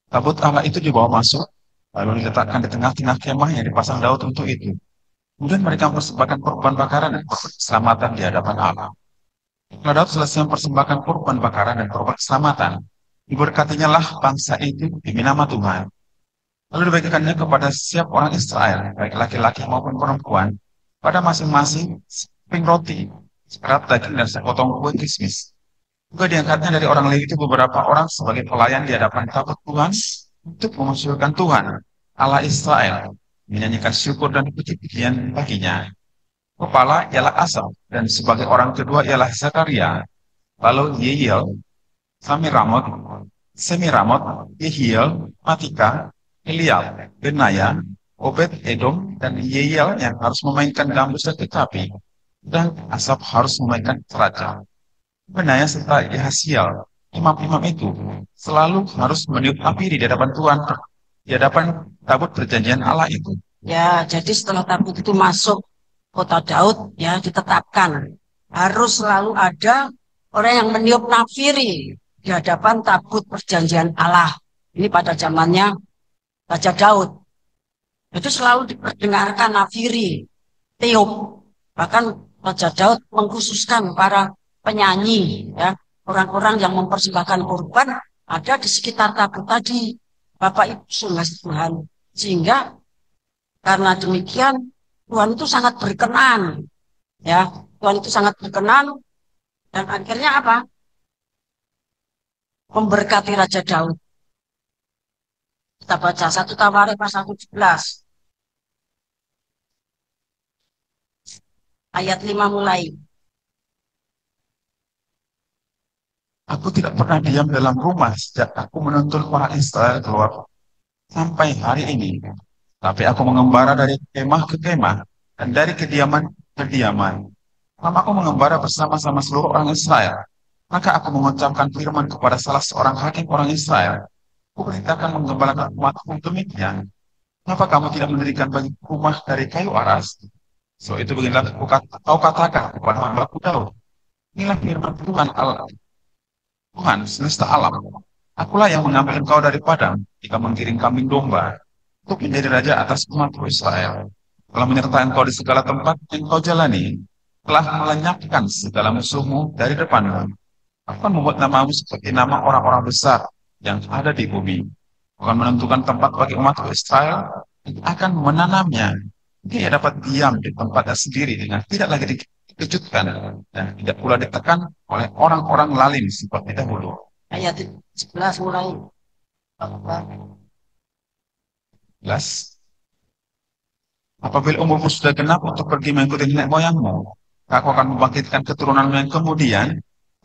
Tabut Allah itu dibawa masuk, lalu diletakkan di tengah-tengah kemah yang dipasang Daud untuk itu. Kemudian mereka mempersembahkan korban bakaran dan korban keselamatan di hadapan Allah. Setelah Daud selesai mempersembahkan korban bakaran dan korban keselamatan, diberkatinya lah bangsa itu demi nama Tuhan. Lalu dibagikannya kepada setiap orang Israel, baik laki-laki maupun perempuan, pada masing-masing seping roti, sekerat daging dan sepotong kue kismis. Juga diangkatnya dari orang Lewi itu beberapa orang sebagai pelayan di hadapan tabut Tuhan untuk memusyrikan Tuhan, Allah Israel, menyanyikan syukur dan puji-pujian baginya. Kepala ialah Asaf, dan sebagai orang kedua ialah Zakaria, lalu Yehiel, Samiramot, Semiramot, Yehiel, Matika, Eliab, Benaya, Obed Edom, dan Yehiel yang harus memainkan gambus dan tetapi, dan Asaf harus memainkan ceracap. Benaya serta Yahasiel, imam-imam itu, selalu harus meniup api di hadapan Tuhan, di hadapan tabut perjanjian Allah itu. Ya, jadi setelah tabut itu masuk kota Daud, ya ditetapkan harus selalu ada orang yang meniup nafiri di hadapan tabut perjanjian Allah. Ini pada zamannya Raja Daud. Itu selalu diperdengarkan nafiri, tiup. Bahkan Raja Daud mengkhususkan para penyanyi, ya, orang-orang yang mempersembahkan korban ada di sekitar tabut tadi. Bapak Ibu sungguh Tuhan. Sehingga karena demikian Tuhan itu sangat berkenan, ya. Tuhan itu sangat berkenan dan akhirnya apa? Memberkati Raja Daud. Kita baca 1 Tawarikh pasal 17 ayat 5 mulai. Aku tidak pernah diam dalam rumah sejak aku menuntun orang Israel keluar sampai hari ini. Tapi aku mengembara dari kemah ke kemah dan dari kediaman ke kediaman. Selama aku mengembara bersama-sama seluruh orang Israel, maka aku mengucapkan firman kepada salah seorang hakim orang Israel. Aku perintahkan menggembalakan umatku demikian. Kenapa kamu tidak mendirikan bagi rumah dari kayu aras? So itu beginilah kau katakan kepada hambaku Daud. Inilah firman Tuhan Allah, Tuhan semesta alam. Akulah yang mengambil engkau dari padang jika menggiring kambing domba untuk menjadi raja atas umatku Israel. Telah menyertai engkau di segala tempat yang kau jalani. Telah melenyapkan segala musuhmu dari depanmu. Aku akan membuat namamu seperti nama orang-orang besar yang ada di bumi. Aku akan menentukan tempat bagi umatku Israel yang akan menanamnya. Dia dapat diam di tempatnya sendiri dengan tidak lagi dikejutkan dan tidak pula ditekan oleh orang-orang lain seperti dahulu. Ayat 11 mulai. Jelas. Apabila umurmu sudah genap untuk pergi mengikuti nenek moyangmu, aku akan membangkitkan keturunanmu yang kemudian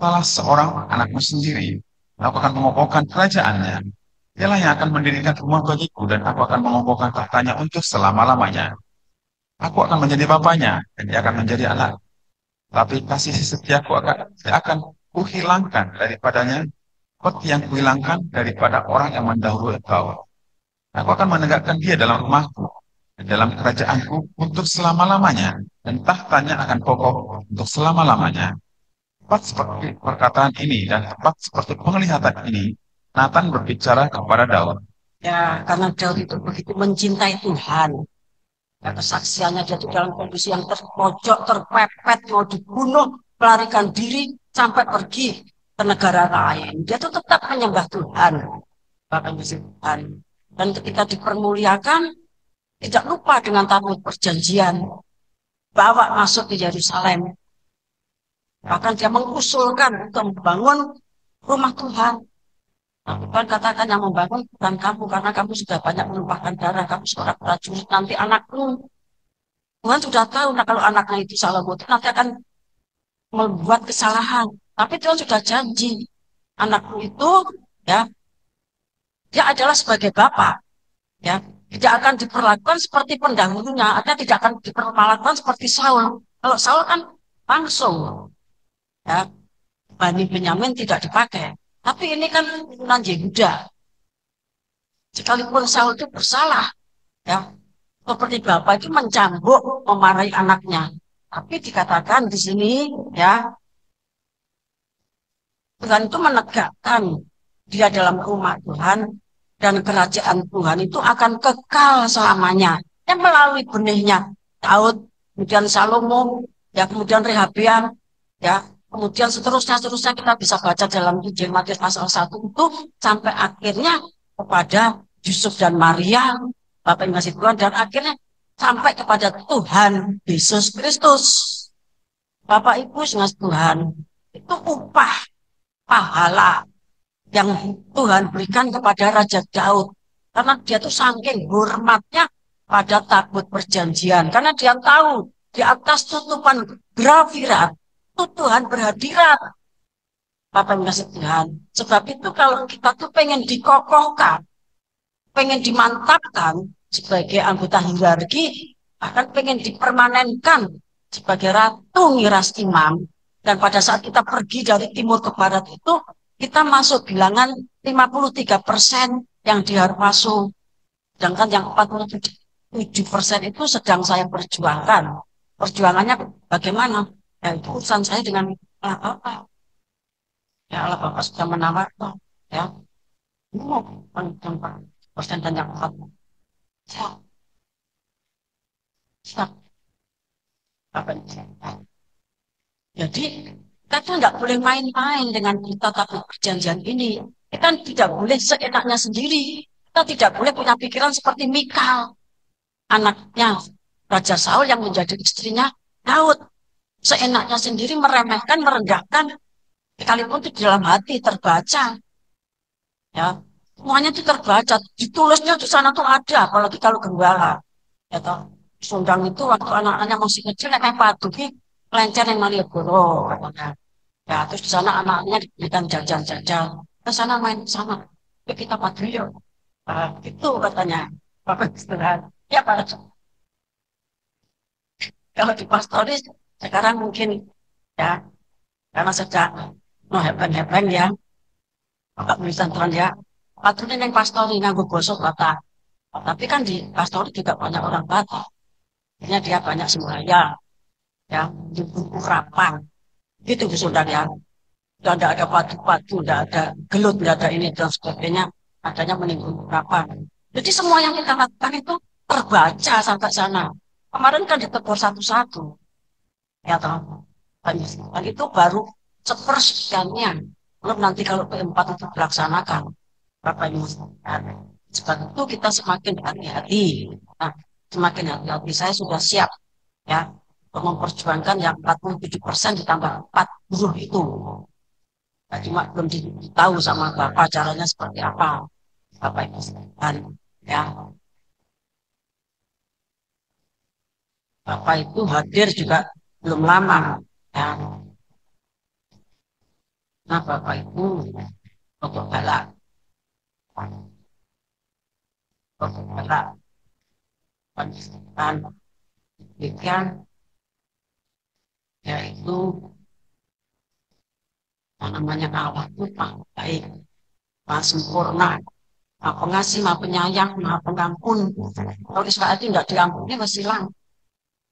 salah seorang anakmu sendiri. Aku akan mengokohkan kerajaannya. Dialah yang akan mendirikan rumah bagiku dan aku akan mengokohkan tahtanya untuk selama-lamanya. Aku akan menjadi bapaknya dan dia akan menjadi anak. Tapi kasih setiaku akan kuhilangkan daripadanya seperti yang kuhilangkan daripada orang yang mendahului engkau. Aku akan menegakkan dia dalam rumahku dan dalam kerajaanku untuk selama-lamanya dan tahtanya akan kokoh untuk selama-lamanya. Tepat seperti perkataan ini dan tepat seperti penglihatan ini, Nathan berbicara kepada Daud. Ya, karena Daud itu begitu mencintai Tuhan. Ya, kesaksiannya dia itu dalam kondisi yang terpojok, terpepet, mau dibunuh, melarikan diri, sampai pergi ke negara lain. Dia itu tetap menyembah Tuhan. Bahkan Tuhan. Dan ketika dipermuliakan, tidak lupa dengan tabut perjanjian. Bawa masuk ke Yerusalem. Bahkan dia mengusulkan untuk membangun rumah Tuhan. Nah, Tuhan katakan yang membangun bukan kamu, karena kamu sudah banyak menumpahkan darah, kamu seorang prajurit, nanti anakmu. Tuhan sudah tahu, nah kalau anaknya itu salah itu nanti akan membuat kesalahan. Tapi Tuhan sudah janji, anakmu itu, ya, dia adalah sebagai bapak, ya, tidak akan diperlakukan seperti pendahulunya, artinya tidak akan diperlakukan seperti Saul. Kalau Saul kan langsung, ya, Bani Benyamin tidak dipakai. Tapi ini kan turunan Yehuda. Sekalipun Saul itu bersalah, ya, seperti bapak itu mencambuk, memarahi anaknya. Tapi dikatakan di sini, ya, Tuhan itu menegakkan dia dalam rumah Tuhan dan kerajaan Tuhan itu akan kekal selamanya. Yang melalui benihnya Daud, kemudian Salomo, ya, kemudian Rehabeam, ya, kemudian seterusnya kita bisa baca dalam Injil Matius pasal 1 itu sampai akhirnya kepada Yusuf dan Maria, Bapak yang masih Tuhan, dan akhirnya sampai kepada Tuhan Yesus Kristus. Bapak Ibu yang Tuhan, itu upah pahala yang Tuhan berikan kepada Raja Daud. Karena dia tuh saking hormatnya pada tabut perjanjian. Karena dia tahu di atas tutupan grafirat itu Tuhan berhadirat. Bapak yang kasih Tuhan. Sebab itu kalau kita tuh pengen dikokohkan, pengen dimantapkan sebagai anggota hierarki, bahkan pengen dipermanenkan sebagai ratu ngiras imam. Dan pada saat kita pergi dari timur ke barat itu, kita masuk bilangan 53% yang di Harpaso. Sedangkan yang 47% itu sedang saya perjuangkan. Perjuangannya bagaimana? Ya itu urusan saya dengan Allah Bapak. Ya Allah Bapak sudah menawar. Ya, mau persen dan yang 4. Siap. Apa ini? Jadi, kita nggak boleh main-main dengan kita tabut perjanjian ini. Kita tidak boleh seenaknya sendiri. Kita tidak boleh punya pikiran seperti Mikal, anaknya Raja Saul yang menjadi istrinya Daud. Seenaknya sendiri meremehkan, merendahkan. Sekalipun itu di dalam hati terbaca. Ya, semuanya itu terbaca. Ditulisnya di sana tuh ada, apalagi kalau gembala. Ya toh, Sundang itu waktu anak-anaknya masih kecil, naik paduki, kelencer yang Malioboro. Ya, terus di sana anak-anaknya diberikan jajan-jajan. Ke sana main ke sana. Ya, kita patroli yuk. Itu katanya. Bapak istirahat. Ya, Pak. Kalau di pastoris sekarang mungkin ya karena sejak no hepeng-hepeng ya Bapak tulisan ya patroli yang pastori nganggo gosok Batak. Tapi kan di pastori juga banyak orang Batak. Artinya dia banyak sembahyang ya di buku rapan gitu saudara ya. Tidak ada padu-padu, tidak ada gelut, tidak ada ini dan sebagainya. Adanya menimbun rapan. Jadi semua yang kita lakukan itu terbaca sampai sana. Kemarin kan ditegur satu-satu. Ya toh. Dan itu baru sepersekiannya. Belum nanti kalau P4 itu dilaksanakan. Bapak Ibu. Sebab itu kita semakin hati-hati. Nah, semakin hati-hati saya sudah siap ya untuk memperjuangkan yang 47% ditambah 40 itu. Nah, cuma belum tahu sama Bapak caranya seperti apa. Bapak Ibu sekalian ya. Bapak itu hadir juga belum lama ya. Nah, Bapak Ibu untuk galak, untuk galak, pendidikan, pendidikan, yaitu namanya Allah itu baik, maha sempurna, maha pengasih, maha penyayang, maha pengampun. Kalau Israel itu tidak diampuni, masih hilang.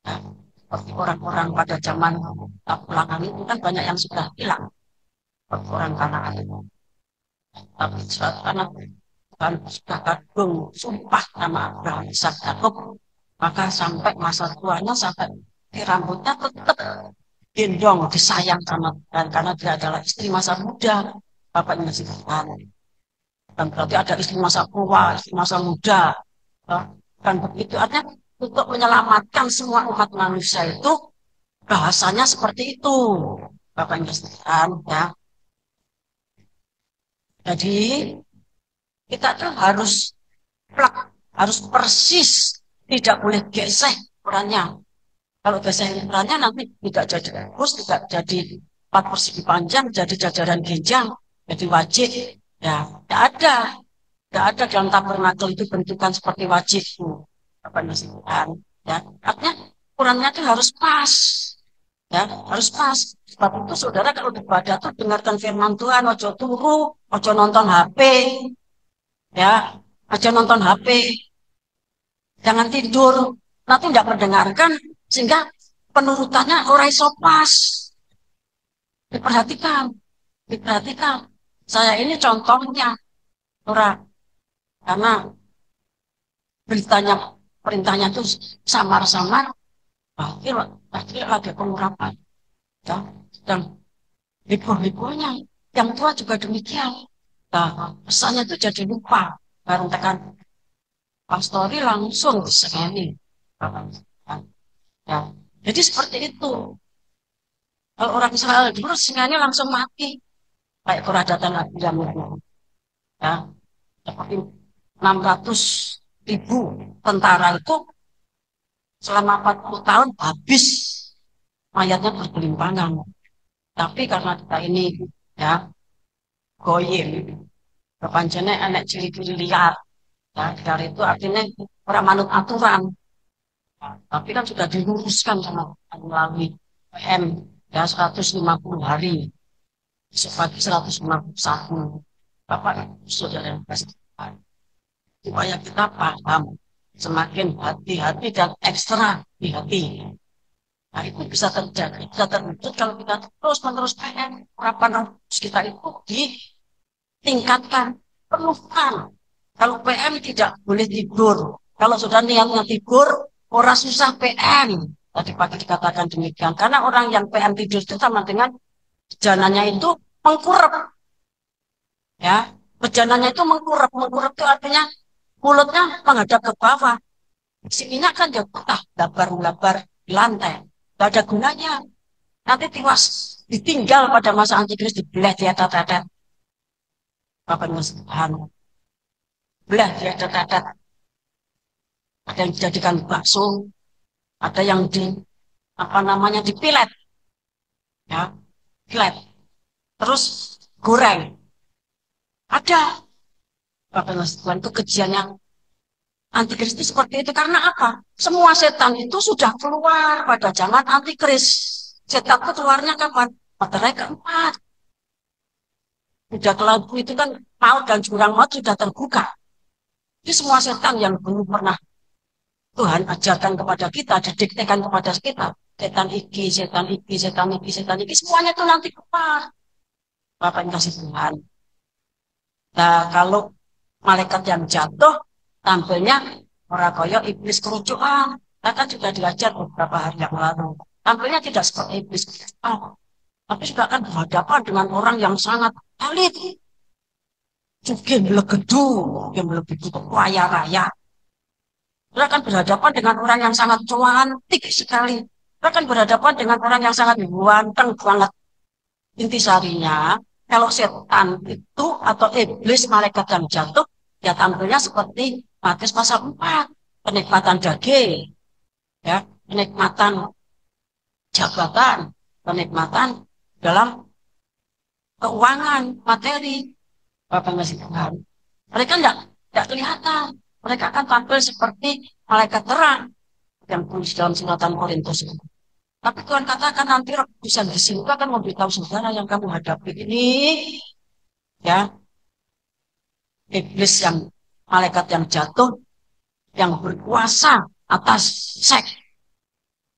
Nah, seperti orang-orang pada zaman ulangan itu kan banyak yang sudah hilang. Seperti orang Kanaan itu. Tapi Israel karena Tuhan sudah kadung sumpah nama Abraham, Ishak, Yakub, maka sampai masa tuanya sampai di rambutnya tetap gendong disayang sama Tuhan karena dia adalah istri masa muda bapaknya masih Tuhan dan berarti ada istri masa tua istri masa muda dan begitu artinya untuk menyelamatkan semua umat manusia itu bahasanya seperti itu bapaknya Tuhan ya jadi kita tuh harus plak harus persis tidak boleh geseh perannya. Kalau bahasa Indonesianya nanti tidak jadi bagus, tidak jadi 4 persegi panjang, jadi jajaran ginjal, jadi wajib. Ya, tidak ada. Tidak ada dalam tabernakel itu bentukan seperti wajib. Apa nasihat? Ya, artinya ukurannya itu harus pas. Ya, harus pas. Sebab itu saudara kalau ibadah tuh dengarkan firman Tuhan, ojo turu, ojo nonton HP. Ya, ojo nonton HP. Jangan tidur. Nanti tidak mendengarkan sehingga penurutannya orang iso pas. Diperhatikan, diperhatikan. Saya ini contohnya orang karena beritanya perintahnya itu samar-samar, akhir akhir ada pengurapan. Ya. Dan heboh-hebohnya yang tua juga demikian. Nah, pesannya itu jadi lupa. Barang tekan pastori langsung disengeni. Ya. Jadi seperti itu. Kalau orang Israel dulu singanya langsung mati. Kayak keradatan Abraham itu. Ya, seperti 600.000 tentara itu selama 40 tahun habis mayatnya bergelimpangan. Tapi karena kita ini ya goyim, kepanjangnya anak ciri-ciri liar. Ya, liar itu artinya orang manut aturan. Tapi kan sudah diluruskan sama melalui PM ya 150 hari. Sepagi 151. Bapak saudara yang kasih supaya kita paham semakin hati-hati dan ekstra hati-hati. Nah itu bisa terjadi, bisa terwujud kalau kita terus-menerus pengen harapan kita itu ditingkatkan, penuhkan. Kalau PM tidak boleh tidur. Kalau sudah niatnya tidur, orang susah PM. Tadi pagi dikatakan demikian. Karena orang yang PM tidur itu sama dengan jalannya itu mengkurap. Ya, bejananya itu mengkurap. Mengkurap itu artinya mulutnya menghadap ke bawah. Sininya kan ya betah, labar-labar di lantai. Gak ada gunanya. Nanti tiwas ditinggal pada masa antikris dibelah dia tetet. Bapak Tuhan. Belah dia tetet. Ada yang dijadikan bakso, ada yang di apa namanya dipilet. Ya, pilet. terus goreng. Ada Bapak Mas Tuhan kekejian yang antikristus seperti itu karena apa? Semua setan itu sudah keluar pada zaman antikris. Setan itu keluarnya kapan? Materai keempat. Sudah kelampu itu kan maut dan jurang maut sudah terbuka. Jadi semua setan yang belum pernah Tuhan ajarkan kepada kita, didiktekan kepada kita. Setan iki, setan iki, setan iki, setan iki, semuanya itu nanti keluar. Bapak yang kasih Tuhan. Nah, kalau malaikat yang jatuh, tampilnya orang kaya iblis kerucukan. Kita kan juga diajar beberapa hari yang lalu. Tampilnya tidak seperti iblis kerucukan, tapi juga akan berhadapan dengan orang yang sangat elit. Juga melegedu, juga melebihi kaya raya. Kita akan berhadapan dengan orang yang sangat cantik sekali. Kita akan berhadapan dengan orang yang sangat ganteng banget. Intisarinya, kalau setan itu atau iblis malaikat yang jatuh, ya tampilnya seperti Matius pasal 4, kenikmatan daging, ya, kenikmatan jabatan, kenikmatan dalam keuangan, materi, Bapak ngasih Tuhan. Mereka tidak kelihatan. Mereka akan tampil seperti malaikat terang yang tulis dalam suratan Korintus. Tapi Tuhan katakan nanti bisa di sini akan memberitahu saudara yang kamu hadapi ini, ya, iblis yang malaikat yang jatuh, yang berkuasa atas seks,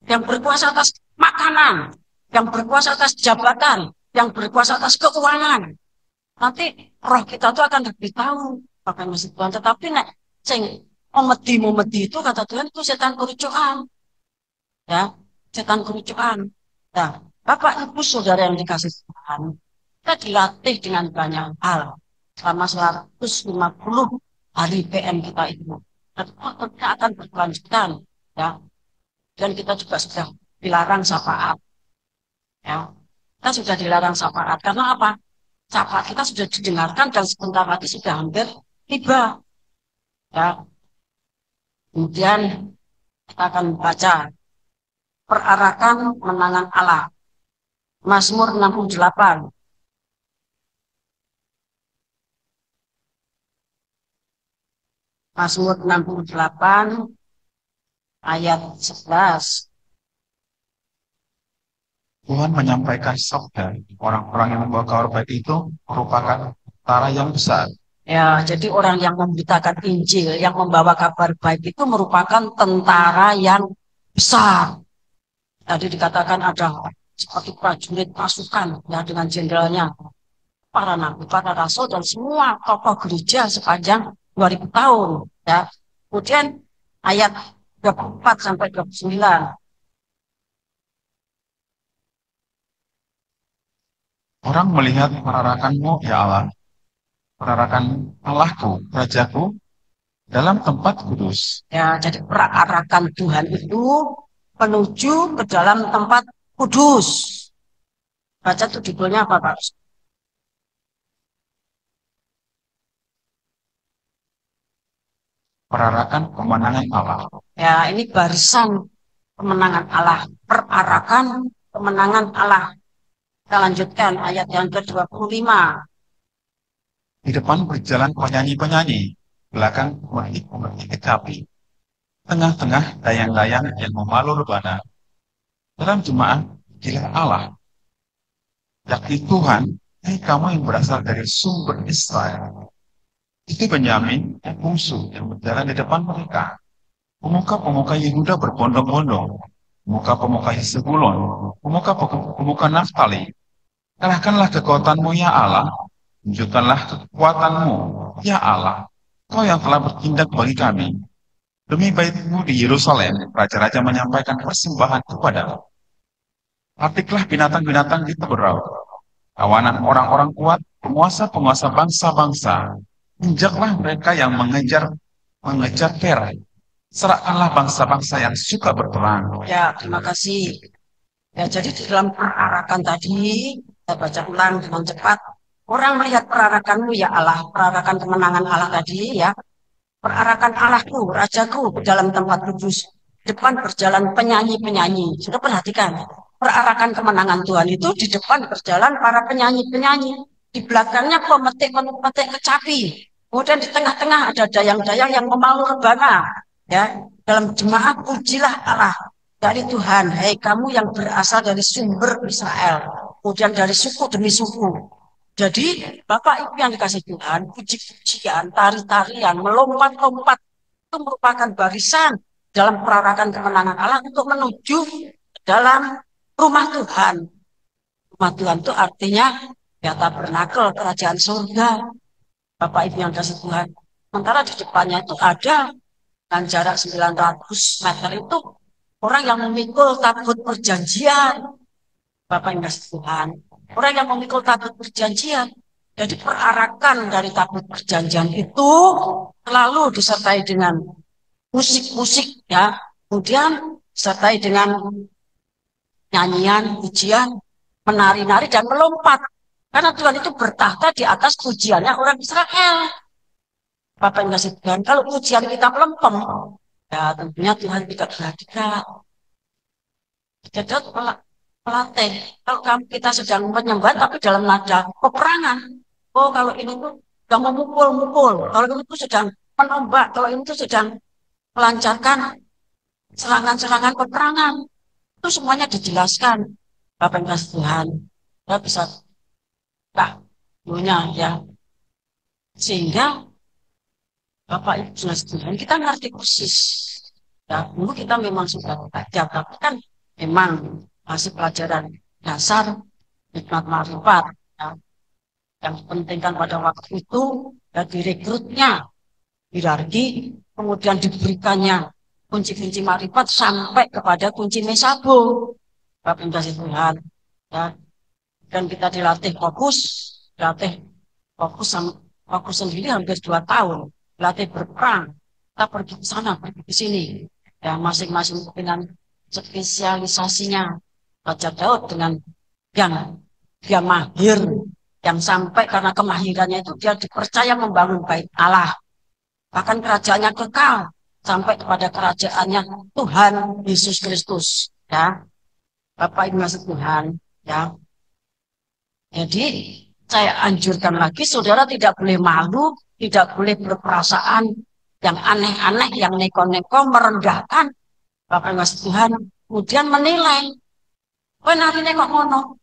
yang berkuasa atas makanan, yang berkuasa atas jabatan, yang berkuasa atas keuangan. Nanti roh kita tuh akan diberitahu apa yang Tuhan. Tetapi nek sing momedi itu kata Tuhan itu setan kerucukan, ya, setan kerucukan. Nah, Bapak Ibu Saudara yang dikasih Tuhan, kita dilatih dengan banyak hal selama 150 hari PM kita itu. Dan kita akan berkelanjutan, ya. Dan kita juga sudah dilarang syafaat, ya. Kita sudah dilarang syafaat karena apa? Syafaat kita sudah didengarkan dan sebentar lagi sudah hampir tiba, ya. Kemudian kita akan baca perarakan menangan Allah. Mazmur 68. Mazmur 68 ayat 11. Tuhan menyampaikan sabda, orang-orang yang membawa kabar baik itu merupakan tentara yang besar. Ya, jadi orang yang memberitakan Injil, yang membawa kabar baik itu merupakan tentara yang besar. Tadi dikatakan ada seperti prajurit pasukan, ya, dengan jenderalnya, para nabi, para rasul, dan semua tokoh gereja sepanjang 2000 tahun. Ya. Kemudian ayat 24 sampai 29. Orang melihat perarakanmu, ya Allah, perarakan Allahku, Rajaku, dalam tempat kudus. Ya, jadi perarakan Tuhan itu menuju ke dalam tempat kudus. Baca tuh judulnya apa, Pak? Perarakan kemenangan Allah. Ya, ini barisan kemenangan Allah. Perarakan kemenangan Allah. Kita lanjutkan ayat yang ke-25. Di depan berjalan penyanyi-penyanyi, belakang pemerhati kecapi, tengah-tengah dayang-dayang yang memalu rebana. Dalam jemaat, gila Allah, yakni Tuhan, hai kamu yang berasal dari sumber Israel. Itu Benyamin yang bungsu yang berjalan di depan mereka. Pemuka-pemuka Yehuda berbondong-bondong, pemuka-pemuka Zebulon, pemuka Naftali. Kalahkanlah kekuatanmu ya Allah, tunjukkanlah kekuatanmu ya Allah, kau yang telah bertindak bagi kami. Demi baitmu di Yerusalem, raja-raja menyampaikan persembahan kepadamu. Artiklah binatang-binatang di berau, kawanan orang-orang kuat, penguasa-penguasa bangsa-bangsa. Injaklah mereka yang mengejar perai. Serahkanlah bangsa-bangsa yang suka berperang. Ya, terima kasih. Ya, jadi di dalam perarakan tadi, kita baca ulang dengan cepat. Orang melihat perarakanmu ya Allah, perarakan kemenangan Allah tadi, ya. Perarakan Allahku, Rajaku dalam tempat kudus. Depan berjalan penyanyi-penyanyi. Sudah perhatikan. perarakan kemenangan Tuhan itu di depan berjalan para penyanyi-penyanyi, di belakangnya pemetik-pemetik kecapi, kemudian di tengah-tengah ada dayang-dayang yang memalu rebana, ya, dalam jemaat pujilah Allah dari Tuhan, hei kamu yang berasal dari sumber Israel, kemudian dari suku demi suku. Jadi Bapak Ibu yang dikasih Tuhan, puji-pujian, tari-tarian, melompat-lompat itu merupakan barisan dalam perarakan kemenangan Allah untuk menuju dalam rumah Tuhan. Rumah Tuhan itu artinya ya tabernakel kerajaan surga. Bapak Ibu yang dikasih Tuhan. Sementara di depannya itu ada dengan jarak 900 meter itu orang yang memikul tabut perjanjian. Bapak yang dikasih Tuhan. Orang yang memikul tabut perjanjian. Jadi perarakan dari tabut perjanjian itu selalu disertai dengan musik-musik ya. Kemudian disertai dengan nyanyian, pujian, menari-nari dan melompat. Karena Tuhan itu bertahta di atas pujiannya orang Israel. Bapak yang kasih Tuhan, kalau pujian kita melempem, ya tentunya Tuhan tidak berhadirat. Jadi pelatih, kalau kita sedang menyembah tapi dalam nada peperangan, oh kalau ini tuh sedang memukul-mukul, kalau ini tuh sedang menombak, kalau ini tuh sedang melancarkan serangan-serangan peperangan, itu semuanya dijelaskan. Bapak yang kasih Tuhan, ya bisa tak punya ya, sehingga Bapak Ibu jelas Tuhan kita ngerti persis. Ya, dulu kita memang sudah belajar, tapi kan memang masih pelajaran dasar hikmat marifat. Ya. Yang dipentingkan pada waktu itu ya direkrutnya hierarki, kemudian diberikannya kunci-kunci marifat sampai kepada kunci mesabo. Bapak Ibu kasih Tuhan. Ya. Dan kita dilatih fokus sendiri hampir 2 tahun, dilatih berperang, kita pergi ke sana, pergi ke sini, ya masing-masing dengan spesialisasinya. Raja Daud dengan yang dia mahir, yang sampai karena kemahirannya itu dia dipercaya membangun bait Allah, bahkan kerajaannya kekal sampai kepada kerajaannya Tuhan Yesus Kristus, ya Bapak Ibu Tuhan, ya. Jadi saya anjurkan lagi saudara tidak boleh malu, tidak boleh berperasaan yang aneh-aneh, yang neko-neko, merendahkan Bapak Ibu Tuhan, kemudian menilai, oh hari ini kok ngono,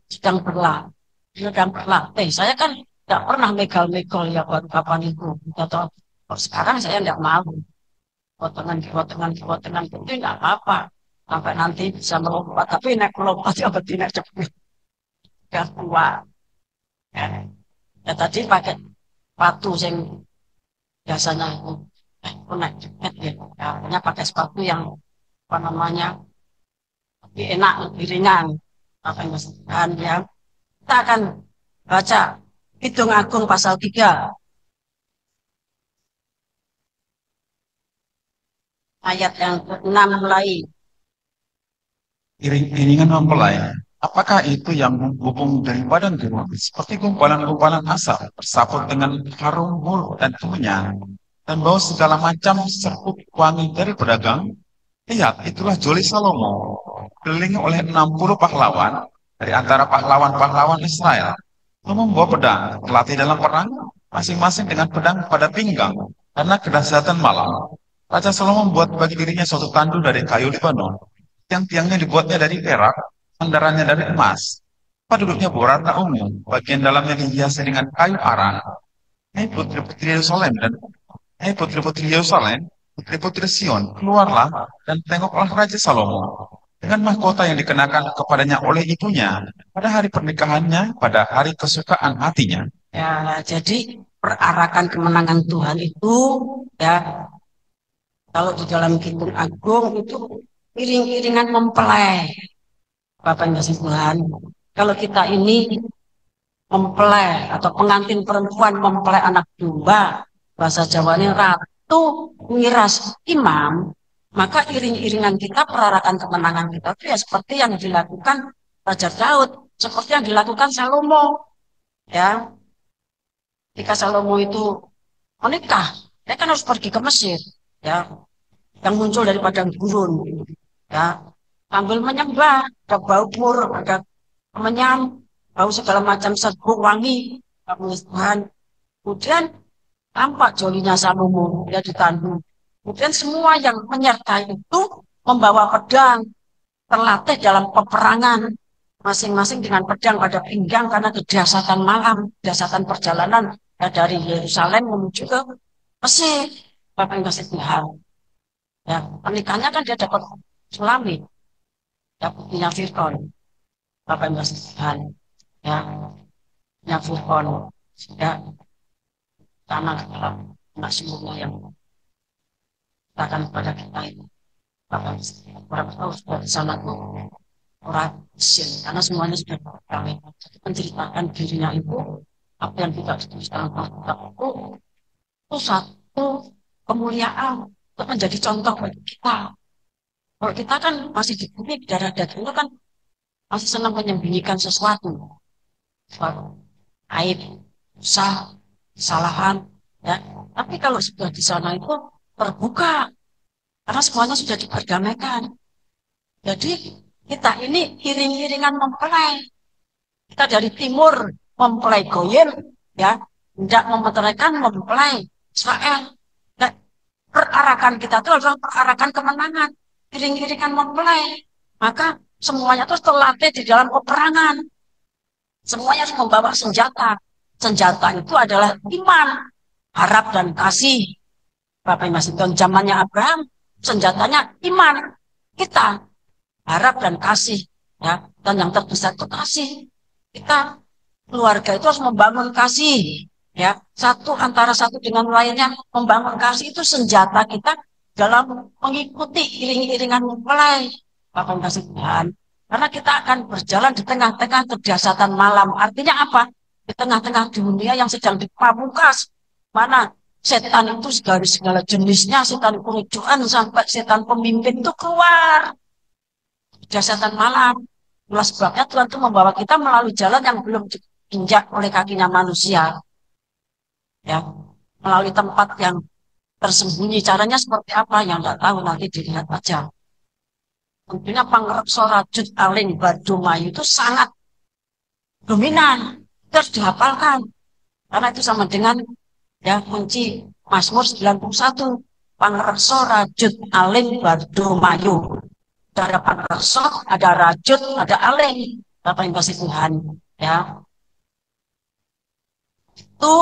sedang berlatih. Saya kan tidak pernah megal-megal ya baru kapan itu, atau sekarang saya tidak mau, potongan itu tidak apa-apa, sampai nanti bisa melompat, tapi naik melompat ya betina cepet, sudah tua. Ya, ya tadi pakai sepatu yang biasanya itu naik cepet ya. Ya, hanya pakai sepatu yang apa namanya lebih enak, lebih ringan. Apa yang disebutkan ya. Kita akan baca Kidung Agung pasal 3 ayat yang ke-6 mulai. Iring-iringan mempelai, apakah itu yang menghubung dari badan gunung seperti gumpalan-gumpalan asap bersaput dengan harum mulut dan tubuhnya dan bau segala macam serbuk wangi dari pedagang? Lihat, itulah Joli Salomo, dikelilingi oleh 60 pahlawan dari antara pahlawan-pahlawan Israel. Itu membawa pedang, terlatih dalam perang, masing-masing dengan pedang pada pinggang, karena kedahsyatan malam. Raja Salomo membuat bagi dirinya suatu tandu dari kayu Libanon. Tiang-tiangnya dibuatnya dari perak, sandarannya dari emas. Duduknya berwarna ungu, bagian dalamnya dihiasi dengan kayu arang. Hei putri-putri Yerusalem dan Hei putri-putri Yerusalem, putri-putri Sion, keluarlah dan tengoklah Raja Salomo dengan mahkota yang dikenakan kepadanya oleh ibunya pada hari pernikahannya, pada hari kesukaan hatinya. Ya, jadi perarakan kemenangan Tuhan itu ya kalau di dalam Kidung Agung itu iring-iringan mempelai. Bapak yang kasih Tuhan. Kalau kita ini mempelai atau pengantin perempuan mempelai anak domba, bahasa Jawanya ratu miras imam, maka iring-iringan kita perarakan kemenangan kita itu ya seperti yang dilakukan Raja Daud, seperti yang dilakukan Salomo, ya. Ketika Salomo itu menikah, dia kan harus pergi ke Mesir, ya, yang muncul dari padang gurun, ya. sambil menyembah, ada bau mur, ada kemenyan, bau segala macam serbuk wangi, Tuhan. Kemudian tampak jolinya Salomo, dia ditandu. Kemudian semua yang menyertai itu membawa pedang, terlatih dalam peperangan, masing-masing dengan pedang pada pinggang karena kedahsyatan malam, kedahsyatan perjalanan ya, dari Yerusalem menuju ke Mesir. Bapak yang kasih Tuhan. Ya, pernikahannya kan dia dapat Sulami, ya punya Fir'aun. Bapak yang kasih Tuhan. Ya, punya Fir'aun. Ya, karena anak semua yang katakan kepada kita ini. Bapak orang tahu sudah di sana tuh orang Mesir, karena semuanya sudah kami menceritakan dirinya itu apa yang tidak dituliskan Alkitab itu satu kemuliaan untuk menjadi contoh bagi kita. Kalau kita kan masih di bumi darah daging itu kan masih senang menyembunyikan sesuatu, aib, usaha, kesalahan, ya. Tapi kalau sudah di sana itu terbuka, karena semuanya sudah diperdamaikan. Jadi kita ini iring-iringan mempelai. Kita dari timur mempelai Goyim, ya, tidak memeteraikan mempelai Israel. Dan perarakan kita itu adalah perarakan kemenangan, iring-iringan mempelai. Maka semuanya itu terlatih di dalam peperangan. Semuanya harus membawa senjata. Senjata itu adalah iman, harap dan kasih. Bapak masih dalam zamannya Abraham, senjatanya iman. Kita harap dan kasih, ya. Dan yang terbesar itu kasih. Kita keluarga itu harus membangun kasih, ya. Satu antara satu dengan lainnya membangun kasih itu senjata kita dalam mengikuti iring-iringan mempelai. Bapak kasih Tuhan. Karena kita akan berjalan di tengah-tengah kedahsyatan malam. Artinya apa? Di tengah-tengah dunia yang sedang dipamungkas. Mana setan itu segala jenisnya, setan kerucuan sampai setan pemimpin itu keluar. Kedahsyatan malam. Itulah sebabnya Tuhan itu membawa kita melalui jalan yang belum diinjak oleh kakinya manusia. Ya, melalui tempat yang tersembunyi. Caranya seperti apa? Yang tidak tahu nanti dilihat aja. Tentunya pangreksa rajut aling badumayu itu sangat dominan. Itu harus dihafalkan. Karena itu sama dengan ya kunci Mazmur 91. Pangreksa rajut aling badumayu. Ada pangreksa, ada rajut, ada aling. Bapak yang kasih Tuhan. Ya. Itu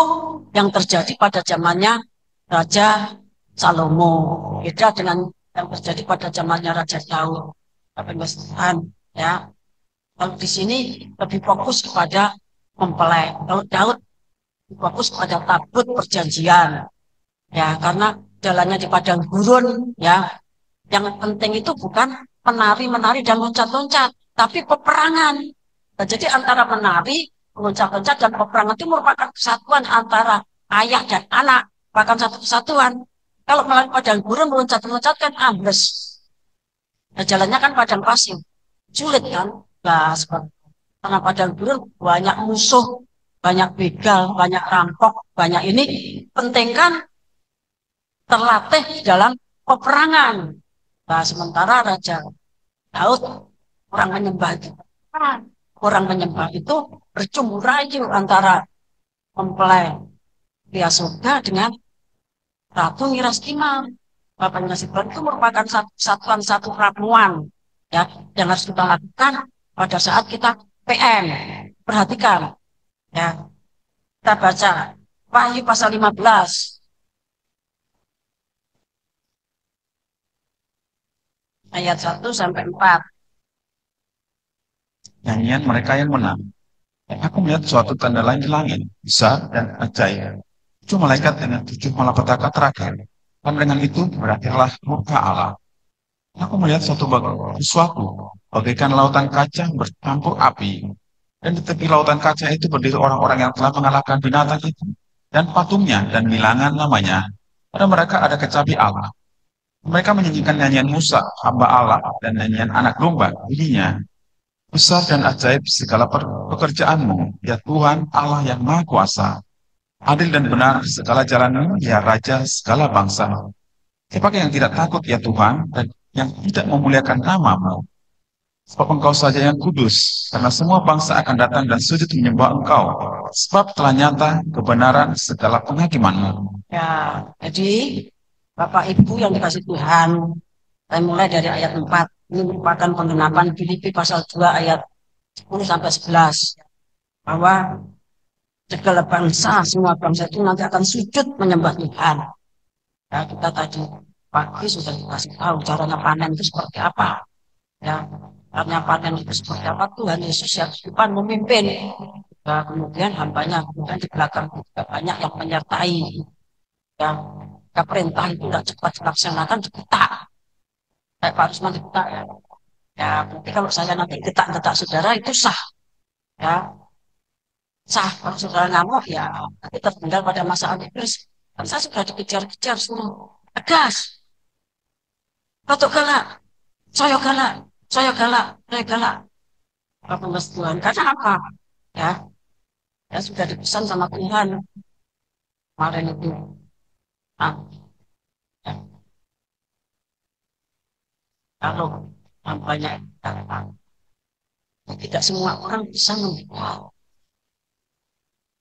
yang terjadi pada zamannya Raja Salomo. Beda dengan yang terjadi pada zamannya Raja Daud. Bapak yang kasih Tuhan. Ya. Kalau di sini lebih fokus kepada mempelai. Kalau Daud fokus kepada tabut perjanjian. Ya, karena jalannya di padang gurun, ya. Yang penting itu bukan menari-menari dan loncat-loncat, tapi peperangan. Nah, jadi antara menari, loncat-loncat dan peperangan itu merupakan kesatuan antara ayah dan anak, bahkan satu kesatuan. Kalau melalui padang gurun meloncat-loncat kan ambles. Nah, jalannya kan padang pasir, sulit kan? Nah, karena padang gurun banyak musuh, banyak begal, banyak rampok, banyak ini. Penting kan terlatih dalam peperangan. Nah, sementara Raja Daud orang menyembah itu. Orang menyembah itu bercumbu rayu antara mempelai pria surga dengan Ratu Nirastima. Bapak Ngasih Tuhan itu merupakan satuan satu ramuan ya, yang harus kita lakukan pada saat kita PM. Perhatikan ya. Kita baca Wahyu pasal 15. Ayat 1 sampai 4. Nyanyian mereka yang menang. Aku melihat suatu tanda lain di langit, besar dan ajaib. 7 malaikat dengan 7 malapetaka terakhir. Dan dengan itu berakhirlah murka Allah. Aku melihat sesuatu bagaikan lautan kaca bercampur api. Dan di tepi lautan kaca itu berdiri orang-orang yang telah mengalahkan binatang itu. Dan patungnya dan bilangan namanya. Pada mereka ada kecapi Allah. Mereka menyanyikan nyanyian Musa, hamba Allah, dan nyanyian anak domba, dirinya. Besar dan ajaib segala pekerjaanmu, ya Tuhan Allah yang Maha Kuasa. Adil dan benar segala jalanmu, ya Raja segala bangsa. Siapakah yang tidak takut, ya Tuhan, dan yang tidak memuliakan namamu? Sebab engkau saja yang kudus, karena semua bangsa akan datang dan sujud menyembah engkau. Sebab telah nyata kebenaran segala penghakimanmu. Ya, jadi Bapak Ibu yang dikasih Tuhan, saya mulai dari ayat 4. Ini merupakan penggenapan Filipi pasal 2 ayat 10 sampai 11. Bahwa segala bangsa, semua bangsa itu nanti akan sujud menyembah Tuhan. Ya, kita tadi pagi sudah dikasih tahu caranya panen itu seperti apa. Ya, caranya panen itu seperti apa. Tuhan Yesus yang di depan memimpin. Ya, kemudian hambanya, kemudian di belakang juga banyak yang menyertai. Ya, perintah itu tidak cepat dilaksanakan, digetak. Kayak Pak Rusman digetak ya. Ya, berarti kalau saya nanti getak-getak saudara itu sah. Ya, sah. Kalau saudara ngamuk ya nanti tertinggal pada masa antikris. Kan saya sudah dikejar-kejar suruh tegas. Patok galak, saya galak, saya galak, saya galak. Apa mas Tuhan? Karena apa? Ya, ya sudah dipesan sama Tuhan kemarin itu. Nah, ya, kalau banyak datang, tidak semua orang bisa membuat.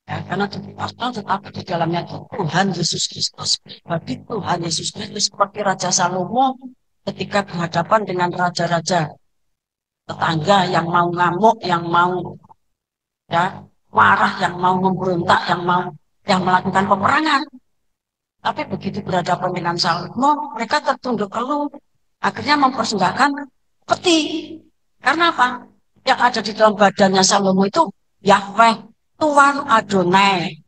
Ya, karena dipasang tetapi di dalamnya itu Tuhan Yesus Kristus. Bagi Tuhan Yesus Kristus seperti Raja Salomo ketika berhadapan dengan raja-raja tetangga yang mau ngamuk, yang mau ya marah, yang mau memberontak, yang melakukan peperangan. Tapi begitu berhadapan dengan Salomo, mereka tertunduk keluh, akhirnya mempersembahkan peti. Karena apa? Yang ada di dalam badannya Salomo itu Yahweh, Tuhan Adonai.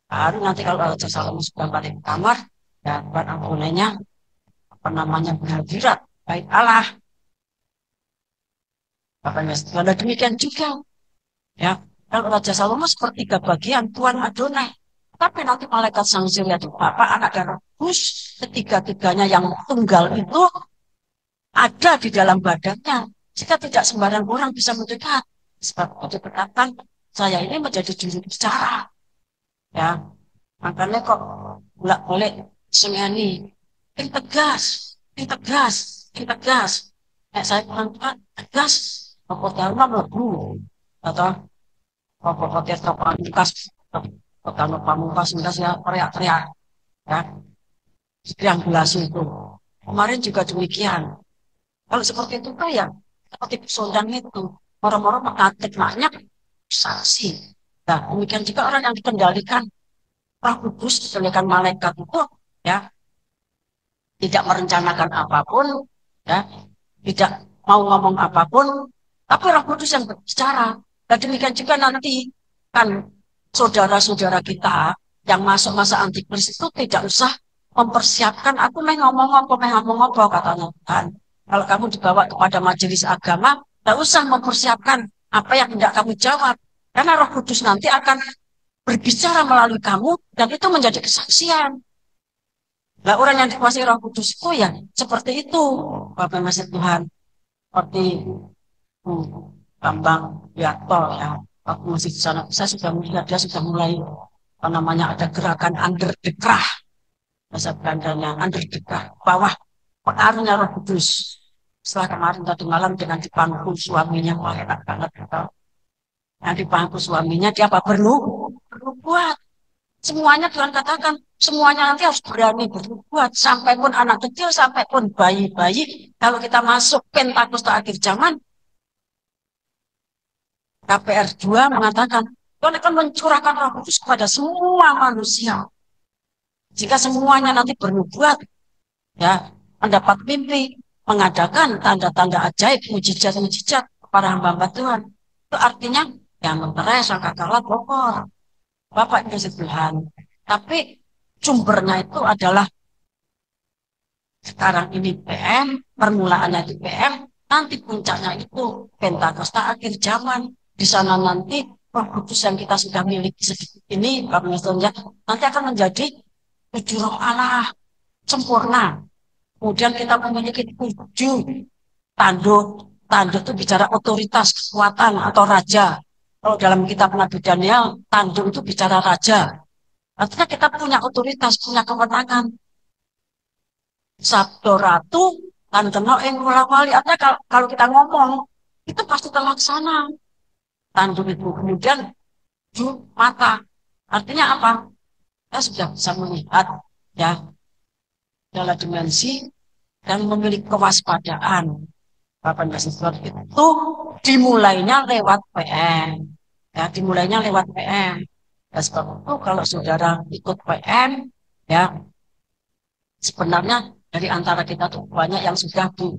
Baru nanti kalau Raja Salomo sudah balik ke kamar, ya Tuhan Adonainya apa namanya berhadirat, baik Allah. Katanya setelah demikian juga, ya kalau Raja Salomo sepertiga bagian Tuhan Adonai. Tapi nanti malaikat sang surya itu Bapa, Anak dan Roh Kudus, ketiga-tiganya yang tunggal itu ada di dalam badannya. Jika tidak sembarang orang bisa mendekat. Sebab waktu berkata, saya ini menjadi juru bicara. Ya, makanya kok bolak-balik semeni. Yang tegas, yang tegas, yang tegas. Saya bilang, Pak, tegas. Pokoknya melebu. Atau pokoknya pamungkas. Pokoknya pamungkas, sudah saya teriak-teriak. Ya, triangulasi itu. Kemarin juga demikian. Kalau seperti itu kan ya, seperti sondan itu. Orang-orang mengatik banyak saksi. Nah, demikian juga orang yang dikendalikan Roh Kudus, dikendalikan malaikat itu, ya, tidak merencanakan apapun, ya, tidak mau ngomong apapun, tapi Roh Kudus yang berbicara. Dan demikian juga nanti kan saudara-saudara kita yang masuk masa antikris itu tidak usah mempersiapkan aku mau ngomong apa, mau ngomong apa katanya Tuhan. Kalau kamu dibawa kepada majelis agama, tidak usah mempersiapkan apa yang tidak kamu jawab. Karena Roh Kudus nanti akan berbicara melalui kamu dan itu menjadi kesaksian. Nah, orang yang dikuasai Roh Kudus itu ya seperti itu, Bapak Masih Tuhan. Seperti hmm, Bambang Wiato ya. Waktu masih di sana, saya sudah melihat dia sudah mulai apa namanya ada gerakan under the crah, bahasa Belandanya under the crah, bawah pengaruhnya Roh Kudus. Setelah kemarin tadi malam dengan dipangku suaminya, wah enak banget. Nah, dipangku suaminya dia apa bernubuat. Semuanya Tuhan katakan, semuanya nanti harus berani berbuat. Sampai pun anak kecil, sampai pun bayi-bayi. Kalau kita masuk Pentakosta akhir zaman, KPR 2 mengatakan, Tuhan akan mencurahkan Roh Kudus kepada semua manusia. Jika semuanya nanti bernubuat, ya, mendapat mimpi, mengadakan tanda-tanda ajaib, mujizat-mujizat para hamba Tuhan. Itu artinya, yang menterai sangka kalah bokor. Bapak Ibu Tuhan. Tapi sumbernya itu adalah sekarang ini PM, permulaannya di PM, nanti puncaknya itu Pentakosta akhir zaman. Di sana nanti Roh Kudus yang kita sudah miliki sedikit ini, nanti akan menjadi 7 roh Allah sempurna. Kemudian kita memiliki 7 tanduk. Tanduk itu bicara otoritas, kekuatan atau raja. Kalau dalam kitab Nabi Daniel, tanduk itu bicara raja. Artinya kita punya otoritas, punya kewenangan. Sabdo Ratu Tandeno ing wali artinya kalau kita ngomong itu pasti terlaksana. Tanduk itu kemudian mata artinya apa? Kita sudah bisa melihat ya dalam dimensi dan memiliki kewaspadaan. Bapak mahasiswa itu dimulainya lewat PM, ya dimulainya lewat PM. Dan sebab itu kalau saudara ikut PM, ya sebenarnya dari antara kita tuh banyak yang sudah di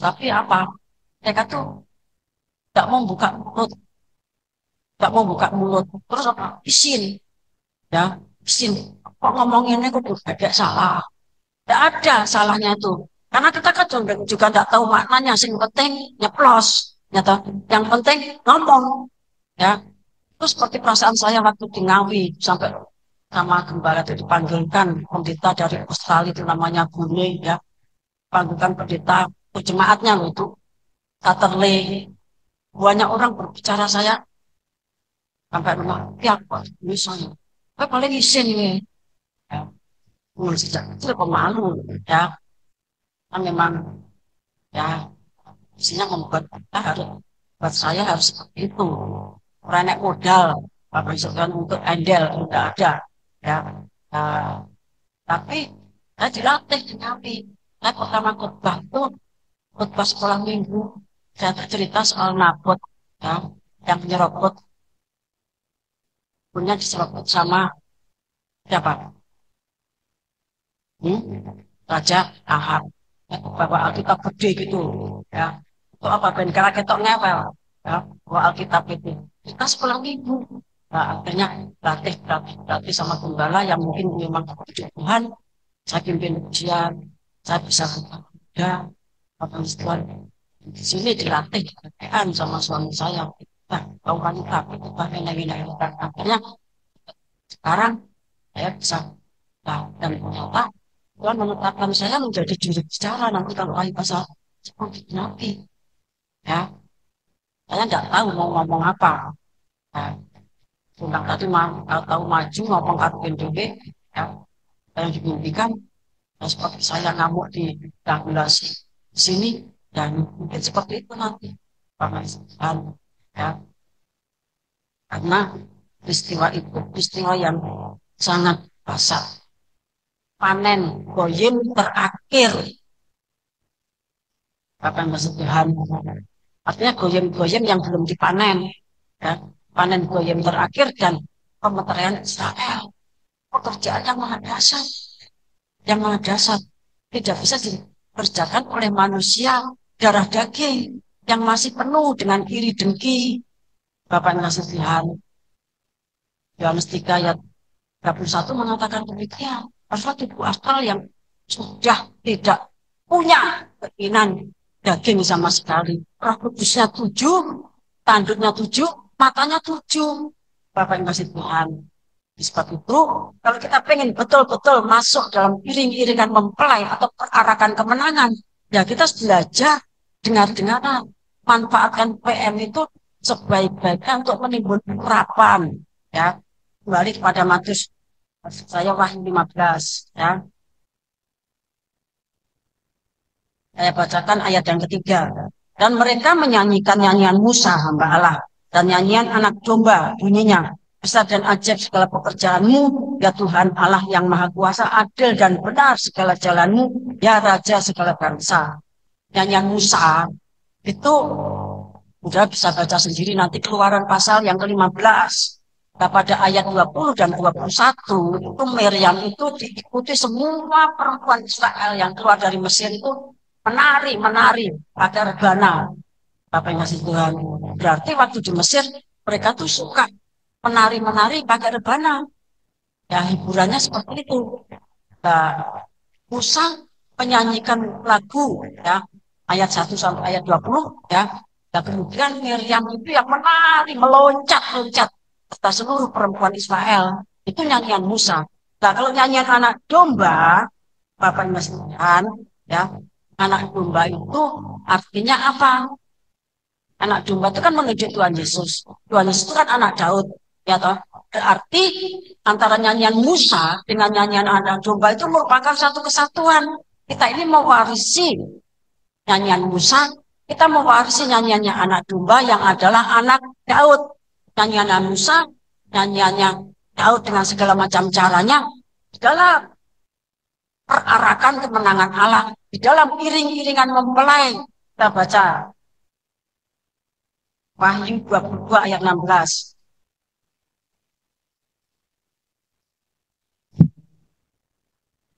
tapi apa? Mereka tuh tidak mau buka mulut, tidak mau buka mulut. Terus apa? Isin, ya isin. Kok ngomonginnya kok ada salah? Tidak ada salahnya itu. Karena kita kan juga tidak tahu maknanya. Yang penting nyeplos. Nyata. Yang penting ngomong. Ya. Itu seperti perasaan saya waktu di Ngawi. Sampai nama gembala itu dipanggilkan. Pendeta dari Australia itu namanya Bune. Ya. Panggilkan pendeta jemaatnya loh itu. Taterle. Banyak orang berbicara saya. Sampai rumah. Ya apa? Misalnya. Paling isin ini. Ya. Sejak kecil pemalu. Ya. Kan memang ya isinya membuat kita harus buat saya harus seperti itu renek modal apa misalkan untuk handle tidak ada ya nah, tapi saya dilatih di Nabi saya pertama khotbah itu khotbah sekolah minggu saya cerita soal nabot ya yang nyerobot punya diserobot sama siapa Raja Ahab bawa Alkitab gede gitu ya itu apa ben karena ketok ngewel ya bawa Alkitab itu kita sekolah minggu nah, akhirnya latih sama gembala yang mungkin memang Tuhan saya pimpin ujian saya bisa bekerja apa Tuhan di sini dilatih kepekaan sama suami saya nah tahu wanita itu bahkan akhirnya sekarang saya bisa nah, dan ternyata Tuhan menetapkan saya menjadi juru bicara nanti kalau lagi pasal seperti Nabi ya saya nggak tahu mau ngomong apa nah, tentang tadi tahu maju ngomong kartu PNBP ya yang dimimpikan ya, seperti saya ngamuk di regulasi di sini dan mungkin seperti itu nanti pemeriksaan ya karena peristiwa itu peristiwa yang sangat basah panen goyim terakhir apa yang maksud Tuhan artinya goyim-goyim yang belum dipanen ya. Panen goyim terakhir dan pemeteraian Israel pekerjaan yang maha dasar tidak bisa dikerjakan oleh manusia darah daging yang masih penuh dengan iri dengki Bapak yang maksud Tuhan Yohanes 3 ayat 31 mengatakan demikian bahwa tubuh astral yang sudah tidak punya keinginan daging sama sekali. Roh kudusnya 7, tanduknya 7, matanya 7. Bapak yang kasih Tuhan. Sebab itu, kalau kita pengen betul-betul masuk dalam iring-iringan mempelai atau perarakan kemenangan, ya kita belajar dengar-dengaran. Manfaatkan PM itu sebaik-baiknya untuk menimbulkan urapan. Ya, kembali kepada Matius saya Wahyu 15 ya. Saya bacakan ayat yang ketiga. Dan mereka menyanyikan nyanyian Musa hamba Allah dan nyanyian anak domba bunyinya. Besar dan ajaib segala pekerjaanmu, ya Tuhan Allah yang maha kuasa, adil dan benar segala jalanmu, ya Raja segala bangsa. Nyanyian Musa itu udah bisa baca sendiri nanti keluaran pasal yang ke-15. Nah, pada ayat 20 dan 21 itu Miriam itu diikuti semua perempuan Israel yang keluar dari Mesir itu menari pakai rebana. Apa yang ngasih Tuhan? Berarti waktu di Mesir mereka tuh suka menari pakai rebana. Ya hiburannya seperti itu. Nah, Musa menyanyikan lagu ya ayat 1 sampai ayat 20 ya. Dan kemudian Miriam itu yang menari meloncat-loncat serta seluruh perempuan Israel itu nyanyian Musa. Nah kalau nyanyian anak domba, Bapak Mas Tuhan, ya anak domba itu artinya apa? Anak domba itu kan menuju Tuhan Yesus. Tuhan Yesus itu kan anak Daud, ya toh. Berarti antara nyanyian Musa dengan nyanyian anak domba itu merupakan satu kesatuan. kita ini mewarisi nyanyian Musa, kita mewarisi nyanyiannya anak domba yang adalah anak Daud. Nyanyiannya Musa, nyanyiannya Daud dengan segala macam caranya, segala perarakan kemenangan Allah di dalam iring-iringan mempelai. Kita baca Wahyu 22 ayat 16.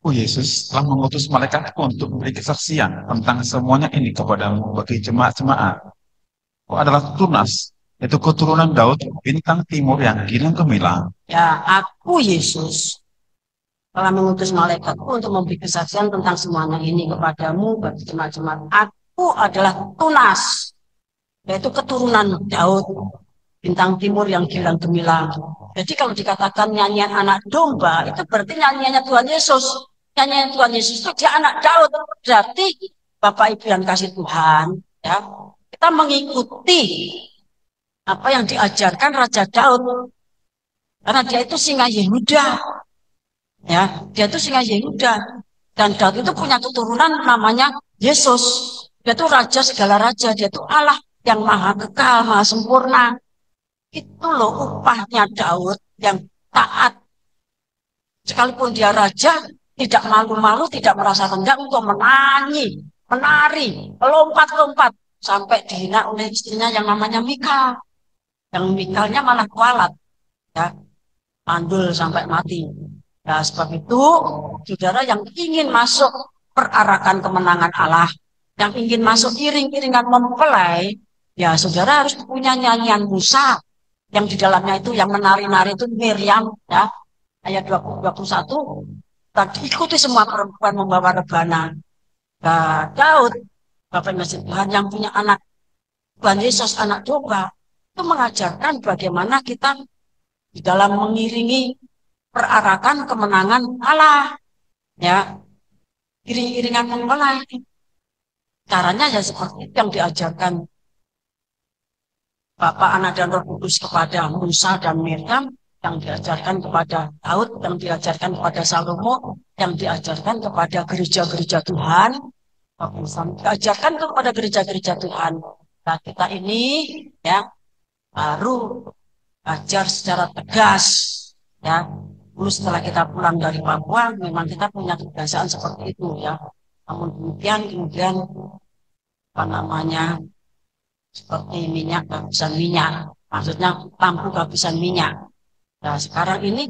Yesus telah mengutus malaikat untuk memberi kesaksian tentang semuanya ini kepadamu bagi jemaat-jemaat. Adalah tunas, yaitu keturunan Daud, bintang timur yang gilang gemilang. Ya, aku Yesus telah mengutus malaikatku untuk memberi kesaksian tentang semuanya ini kepadamu bagi jemaat-jemaat. Aku adalah tunas, yaitu keturunan Daud, bintang timur yang gilang gemilang. Jadi kalau dikatakan nyanyian anak domba, itu berarti nyanyiannya Tuhan Yesus. Nyanyian Tuhan Yesus itu dia anak Daud. Berarti Bapak Ibu yang kasih Tuhan, ya, kita mengikuti apa yang diajarkan Raja Daud. Karena dia itu singa Yehuda. Ya, dia itu singa Yehuda. Dan Daud itu punya keturunan namanya Yesus. Dia itu raja segala raja. Dia itu Allah yang maha kekal, maha sempurna. Itu loh upahnya Daud yang taat. Sekalipun dia raja, tidak malu-malu, tidak merasa rendah untuk menyanyi, menari, lompat-lompat. Sampai dihina oleh istrinya yang namanya Mikal. Yang Mikalnya malah kualat. Ya, mandul sampai mati. Nah, sebab itu, saudara yang ingin masuk perarakan kemenangan Allah, yang ingin masuk iring-iringan mempelai, ya saudara harus punya nyanyian Musa, yang di dalamnya itu yang menari-nari itu Miriam, ya, ayat 20-21, tadi ikuti semua perempuan membawa rebana. Nah, Daud, Bapak Masjid Tuhan yang punya anak, Tuhan Yesus anak domba, itu mengajarkan bagaimana kita di dalam mengiringi perarakan kemenangan Allah, ya, iring-iringan mempelai. Caranya ya seperti itu yang diajarkan Bapa, Anak, dan Roh Kudus kepada Musa dan Miriam, yang diajarkan kepada Daud, yang diajarkan kepada Salomo, yang diajarkan kepada gereja-gereja Tuhan, diajarkan kepada gereja-gereja Tuhan. Nah, kita ini ya baru ajar secara tegas, ya. Dulu setelah kita pulang dari Papua, memang kita punya kebiasaan seperti itu, ya. Namun demikian, kemudian apa namanya, seperti minyak kehabisan minyak, maksudnya lampu kehabisan minyak. Nah, sekarang ini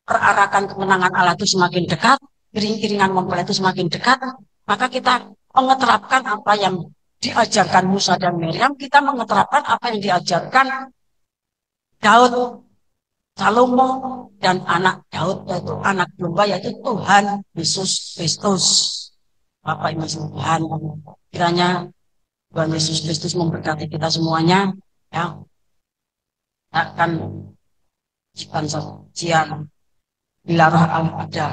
perarakan kemenangan Allah itu semakin dekat, iring-iringan mempelai itu semakin dekat, maka kita mengeterapkan apa yang diajarkan Musa dan Miriam, kita mengeterapkan apa yang diajarkan Daud, Salomo, dan anak Daud, yaitu anak domba, yaitu Tuhan Yesus Kristus. Bapak Ibu Tuhan, kiranya Tuhan Yesus Kristus memberkati kita semuanya, ya. Akan sajian bila roh Allah ada.